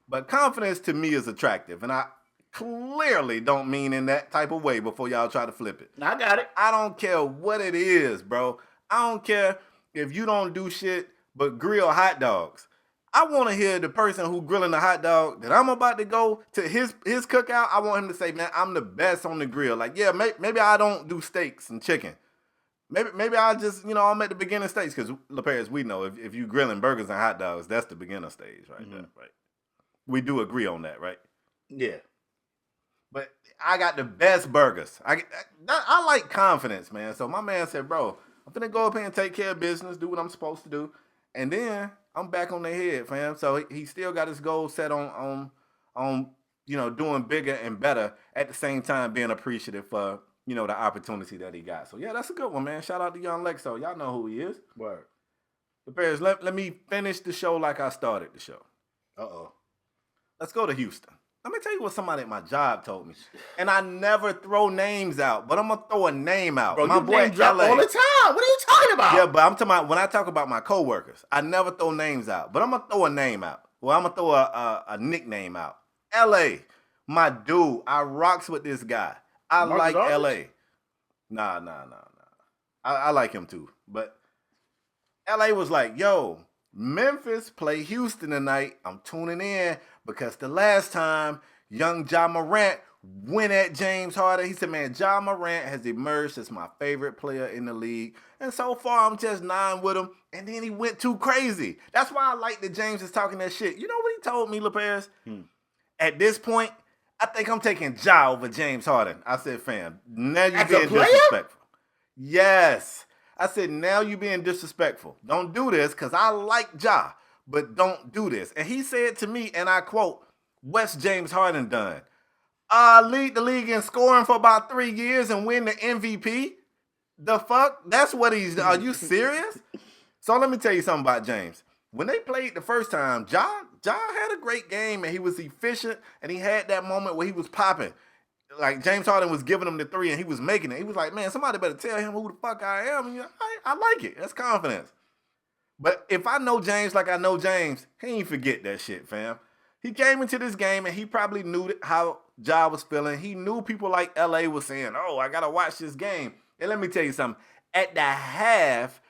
But confidence to me is attractive, and I clearly don't mean in that type of way before y'all try to flip it. I got it. I don't care what it is, bro. I don't care if you don't do shit but grill hot dogs. I want to hear the person who grilling the hot dog that I'm about to go to his cookout. I want him to say, man, I'm the best on the grill. Like, yeah, maybe I don't do steaks and chicken. Maybe I just, I'm at the beginning stage because, LaParis, we know if you grilling burgers and hot dogs, that's the beginner stage right there, right? We do agree on that, right? Yeah. But I got the best burgers. I like confidence, man. So my man said, bro, I'm finna go up here and take care of business, do what I'm supposed to do. And then I'm back on their head, fam. So he still got his goal set on doing bigger and better at the same time being appreciative for, the opportunity that he got. So yeah, that's a good one, man. Shout out to young Lexo. Y'all know who he is. Word. The Bears, let me finish the show like I started the show. Uh-oh. Let's go to Houston. Let me tell you what somebody at my job told me. And I never throw names out, but I'm going to throw a name out. Bro, my you boy name drop LA. all the time. What are you talking about? Yeah, but I'm talking about, when I talk about my coworkers, I never throw names out. But I'm going to throw a name out. Well, I'm going to throw a nickname out. LA, my dude, I rocks with this guy. I like LA. Nah. I like him too. But LA was like, yo, Memphis play Houston tonight. I'm tuning in because the last time young Ja Morant went at James Harden, he said, man, Ja Morant has emerged as my favorite player in the league. And so far, I'm just 9 with him. And then he went too crazy. That's why I like that James is talking that shit. You know what he told me, LaParis? At this point, I think I'm taking Ja over James Harden. I said, fam, now you're being disrespectful. Yes. I said, now you being disrespectful. Don't do this because I like Ja, but don't do this. And he said to me, and I quote, what's James Harden done? Lead the league in scoring for about 3 years and win the MVP? The fuck? That's what he's done. Are you serious? So let me tell you something about James. When they played the first time, Ja had a great game and he was efficient and he had that moment where he was popping. Like James Harden was giving him the 3 and he was making it. He was like, man, somebody better tell him who the fuck I am. And I like it. That's confidence. But if I know James like I know James, he ain't forget that shit, fam. He came into this game and he probably knew how Ja was feeling. He knew people like LA was saying, oh, I got to watch this game. And let me tell you something. At the half,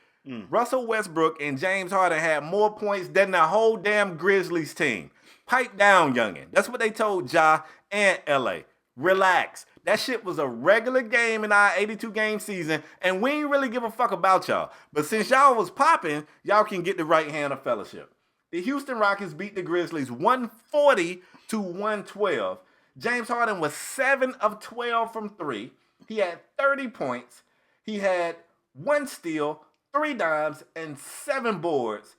Russell Westbrook and James Harden had more points than the whole damn Grizzlies team. Pipe down, youngin'. That's what they told Ja and LA. Relax. That shit was a regular game in our 82-game season, and we ain't really give a fuck about y'all. But since y'all was popping, y'all can get the right hand of fellowship. The Houston Rockets beat the Grizzlies 140-112. James Harden was 7 of 12 from 3. He had 30 points. He had 1 steal, 3 dimes, and 7 boards.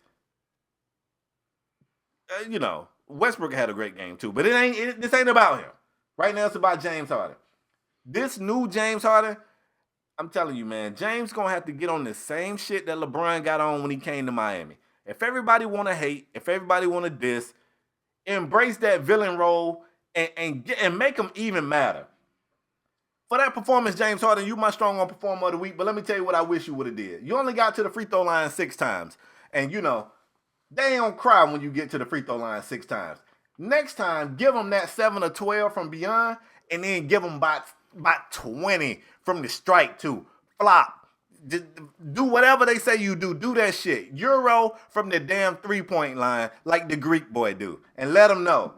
Westbrook had a great game too, but this ain't about him. Right now, it's about James Harden. This new James Harden, I'm telling you, man, James going to have to get on the same shit that LeBron got on when he came to Miami. If everybody want to hate, if everybody want to diss, embrace that villain role and make them even matter. For that performance, James Harden, you my strong on performer of the week, but let me tell you what I wish you would have did. You only got to the free throw line 6 times. And, they don't cry when you get to the free throw line 6 times. Next time, give them that 7 or 12 from beyond, and then give them about 20 from the strike too. Flop. Do whatever they say you do. Do that shit. Euro from the damn 3-point line like the Greek boy do. And let them know.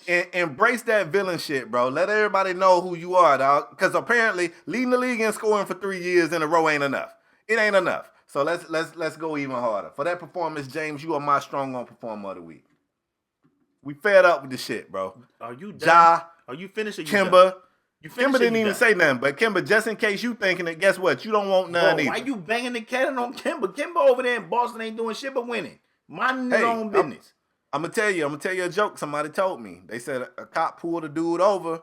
Embrace that villain shit, bro. Let everybody know who you are, dog. Because apparently, leading the league and scoring for 3 years in a row ain't enough. It ain't enough. So let's go even harder. For that performance, James, you are my strong on performer of the week. We fed up with the shit, bro. Are you done? Ja, Are you finished or you Kimba. done? You Kimba didn't even say nothing, but Kimba, just in case you thinking it, guess what? You don't want none either. Why you banging the cannon on Kimba? Kimba over there in Boston ain't doing shit but winning. Minding his own business. I'm gonna tell you a joke somebody told me. They said a cop pulled a dude over,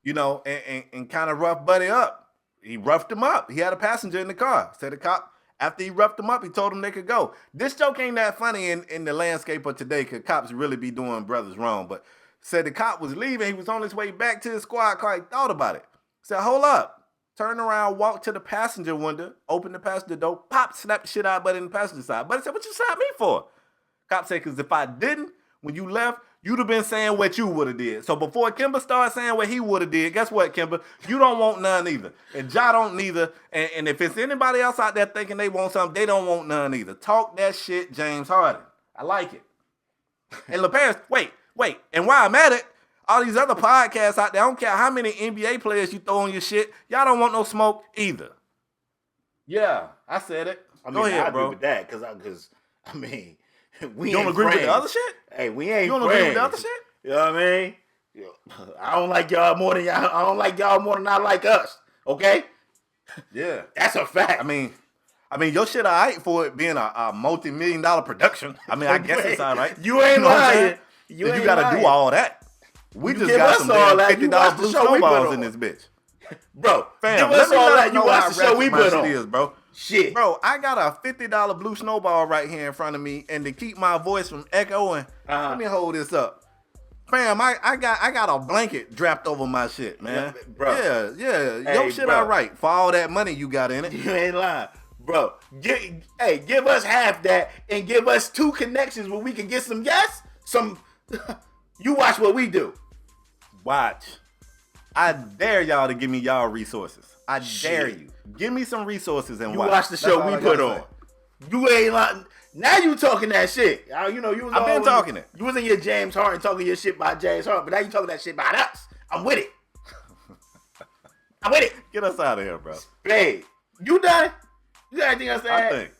and kind of roughed Buddy up. He roughed him up. He had a passenger in the car. Said the cop, after he roughed him up, he told him they could go. This joke ain't that funny in the landscape of today because cops really be doing brothers wrong. But said the cop was leaving. He was on his way back to his squad car. He thought about it. Said, hold up. Turn around, walk to the passenger window, open the passenger door, pop, slap the shit out of Buddy in the passenger side. Buddy said, what you slapped me for? Cop said, because if I didn't, when you left, you'd have been saying what you would have did. So before Kimba started saying what he would have did, guess what, Kimba? You don't want none either. And Ja don't neither. And if it's anybody else out there thinking they want something, they don't want none either. Talk that shit, James Harden. I like it. And LeParis, wait. And while I'm at it, all these other podcasts out there, I don't care how many NBA players you throw on your shit, y'all don't want no smoke either. Yeah, I said it. Go ahead, I bro. agree with that because we You don't agree with the other shit? Hey, we ain't You don't friends. agree with the other shit? You know what I mean? I don't like y'all more than y'all. I don't like y'all more than I like us. Okay? Yeah. That's a fact. I mean, your shit all right for it being a multi-million-dollar production. I mean, I guess it's all right. You ain't lying. You gotta do all that. We You just give got us some all damn that. You $50 watch the blue show we put snowballs on. in this bitch. Bro, Fam, give us let me all let that. them You know watch how the show we ratchet my put shit on. is, bro. Shit. Bro, I got a $50 blue snowball right here in front of me, and to keep my voice from echoing, let me hold this up. Fam, I got a blanket draped over my shit, man. Yeah, bro. Yeah. Hey, Your shit bro. all right for all that money you got in it. You ain't lying. Bro, give us half that and give us 2 connections where we can get some guests. You watch what we do. Watch. I dare y'all to give me y'all resources. I dare you. Give me some resources and You watch. watch the show That's all we I put gotta on. say. You ain't lying. Now you talking that shit. You was I've been talking it. You was in your James Harden talking your shit about James Harden, but now you talking that shit about us. I'm with it. I'm with it. Get us out of here, bro. Hey, you done? You got anything else to add?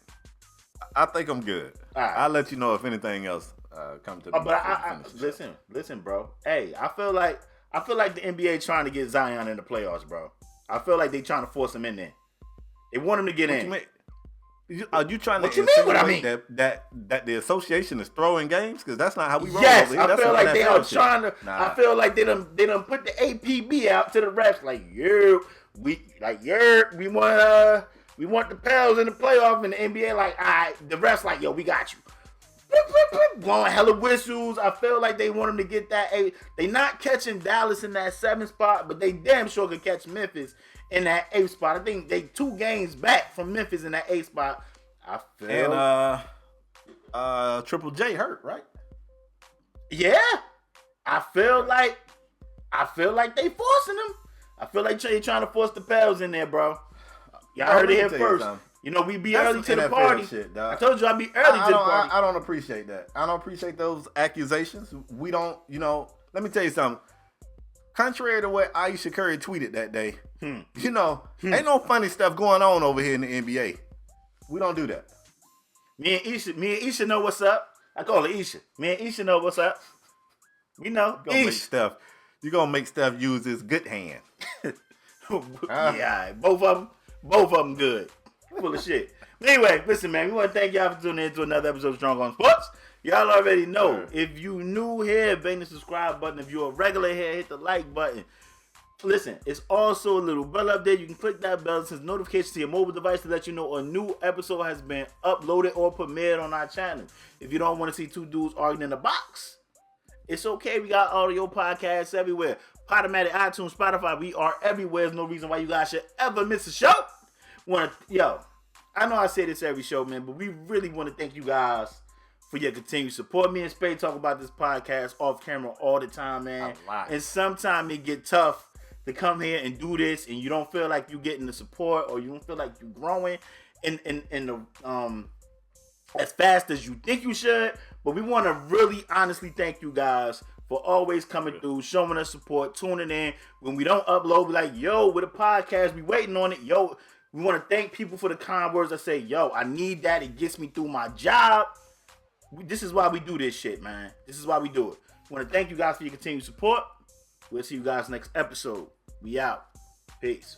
I think I'm good. All right. I'll let you know if anything else comes to me. But I listen, bro. Hey, I feel like the NBA trying to get Zion in the playoffs, bro. I feel like they trying to force him in there. They want him to get in. Are you trying to What you mean? What I insinuate mean? that the association is throwing games? Because that's not how we roll Yes, over here. I That's feel some like they NFL are shit. trying to. Nah. I feel like they done put the APB out to the refs. Like, we want the Pels in the playoff, and the NBA like, all right, the refs like, yo, we got you. Blowing hella whistles. I feel like they want them to get that 8. They not catching Dallas in that 7th spot, but they damn sure could catch Memphis in that 8th spot. I think they 2 games back from Memphis in that 8th spot. I feel. And Triple J hurt, right? Yeah, I feel like they forcing them. I feel like they trying to force the Pels in there, bro. Y'all heard it here first. We be That's early to some the NFL party. shit, dog. I told you I'd be early to the party. I don't appreciate that. I don't appreciate those accusations. We don't, let me tell you something. Contrary to what Aisha Curry tweeted that day, ain't no funny stuff going on over here in the NBA. We don't do that. Me and Isha know what's up. I call her Isha. Me and Isha know what's up. We know. You're gonna make Steph use his good hand. Yeah, both of them good. Full of shit. But anyway, listen, man, we want to thank y'all for tuning in to another episode of Strong on Sports. Y'all already know. Sure. If you new here, bang the subscribe button. If you're a regular here, hit the like button. Listen, it's also a little bell up there. You can click that bell since notifications to your mobile device to let you know a new episode has been uploaded or premiered on our channel. If you don't want to see two dudes arguing in a box, it's okay. We got audio podcasts everywhere. ऊPodOmatic, iTunes, Spotify. We are everywhere. There's no reason why you guys should ever miss a show. I know I say this every show, man, but we really want to thank you guys for your continued support. Me and Spade talk about this podcast off camera all the time, man. And sometimes it get tough to come here and do this, and you don't feel like you're getting the support, or you don't feel like you're growing in the as fast as you think you should. But we want to really honestly thank you guys for always coming through, showing us support, tuning in. When we don't upload, we like, yo, with a podcast, we waiting on it. Yo, we want to thank people for the kind words that say, yo, I need that. It gets me through my job. This is why we do this shit, man. This is why we do it. We want to thank you guys for your continued support. We'll see you guys next episode. We out. Peace.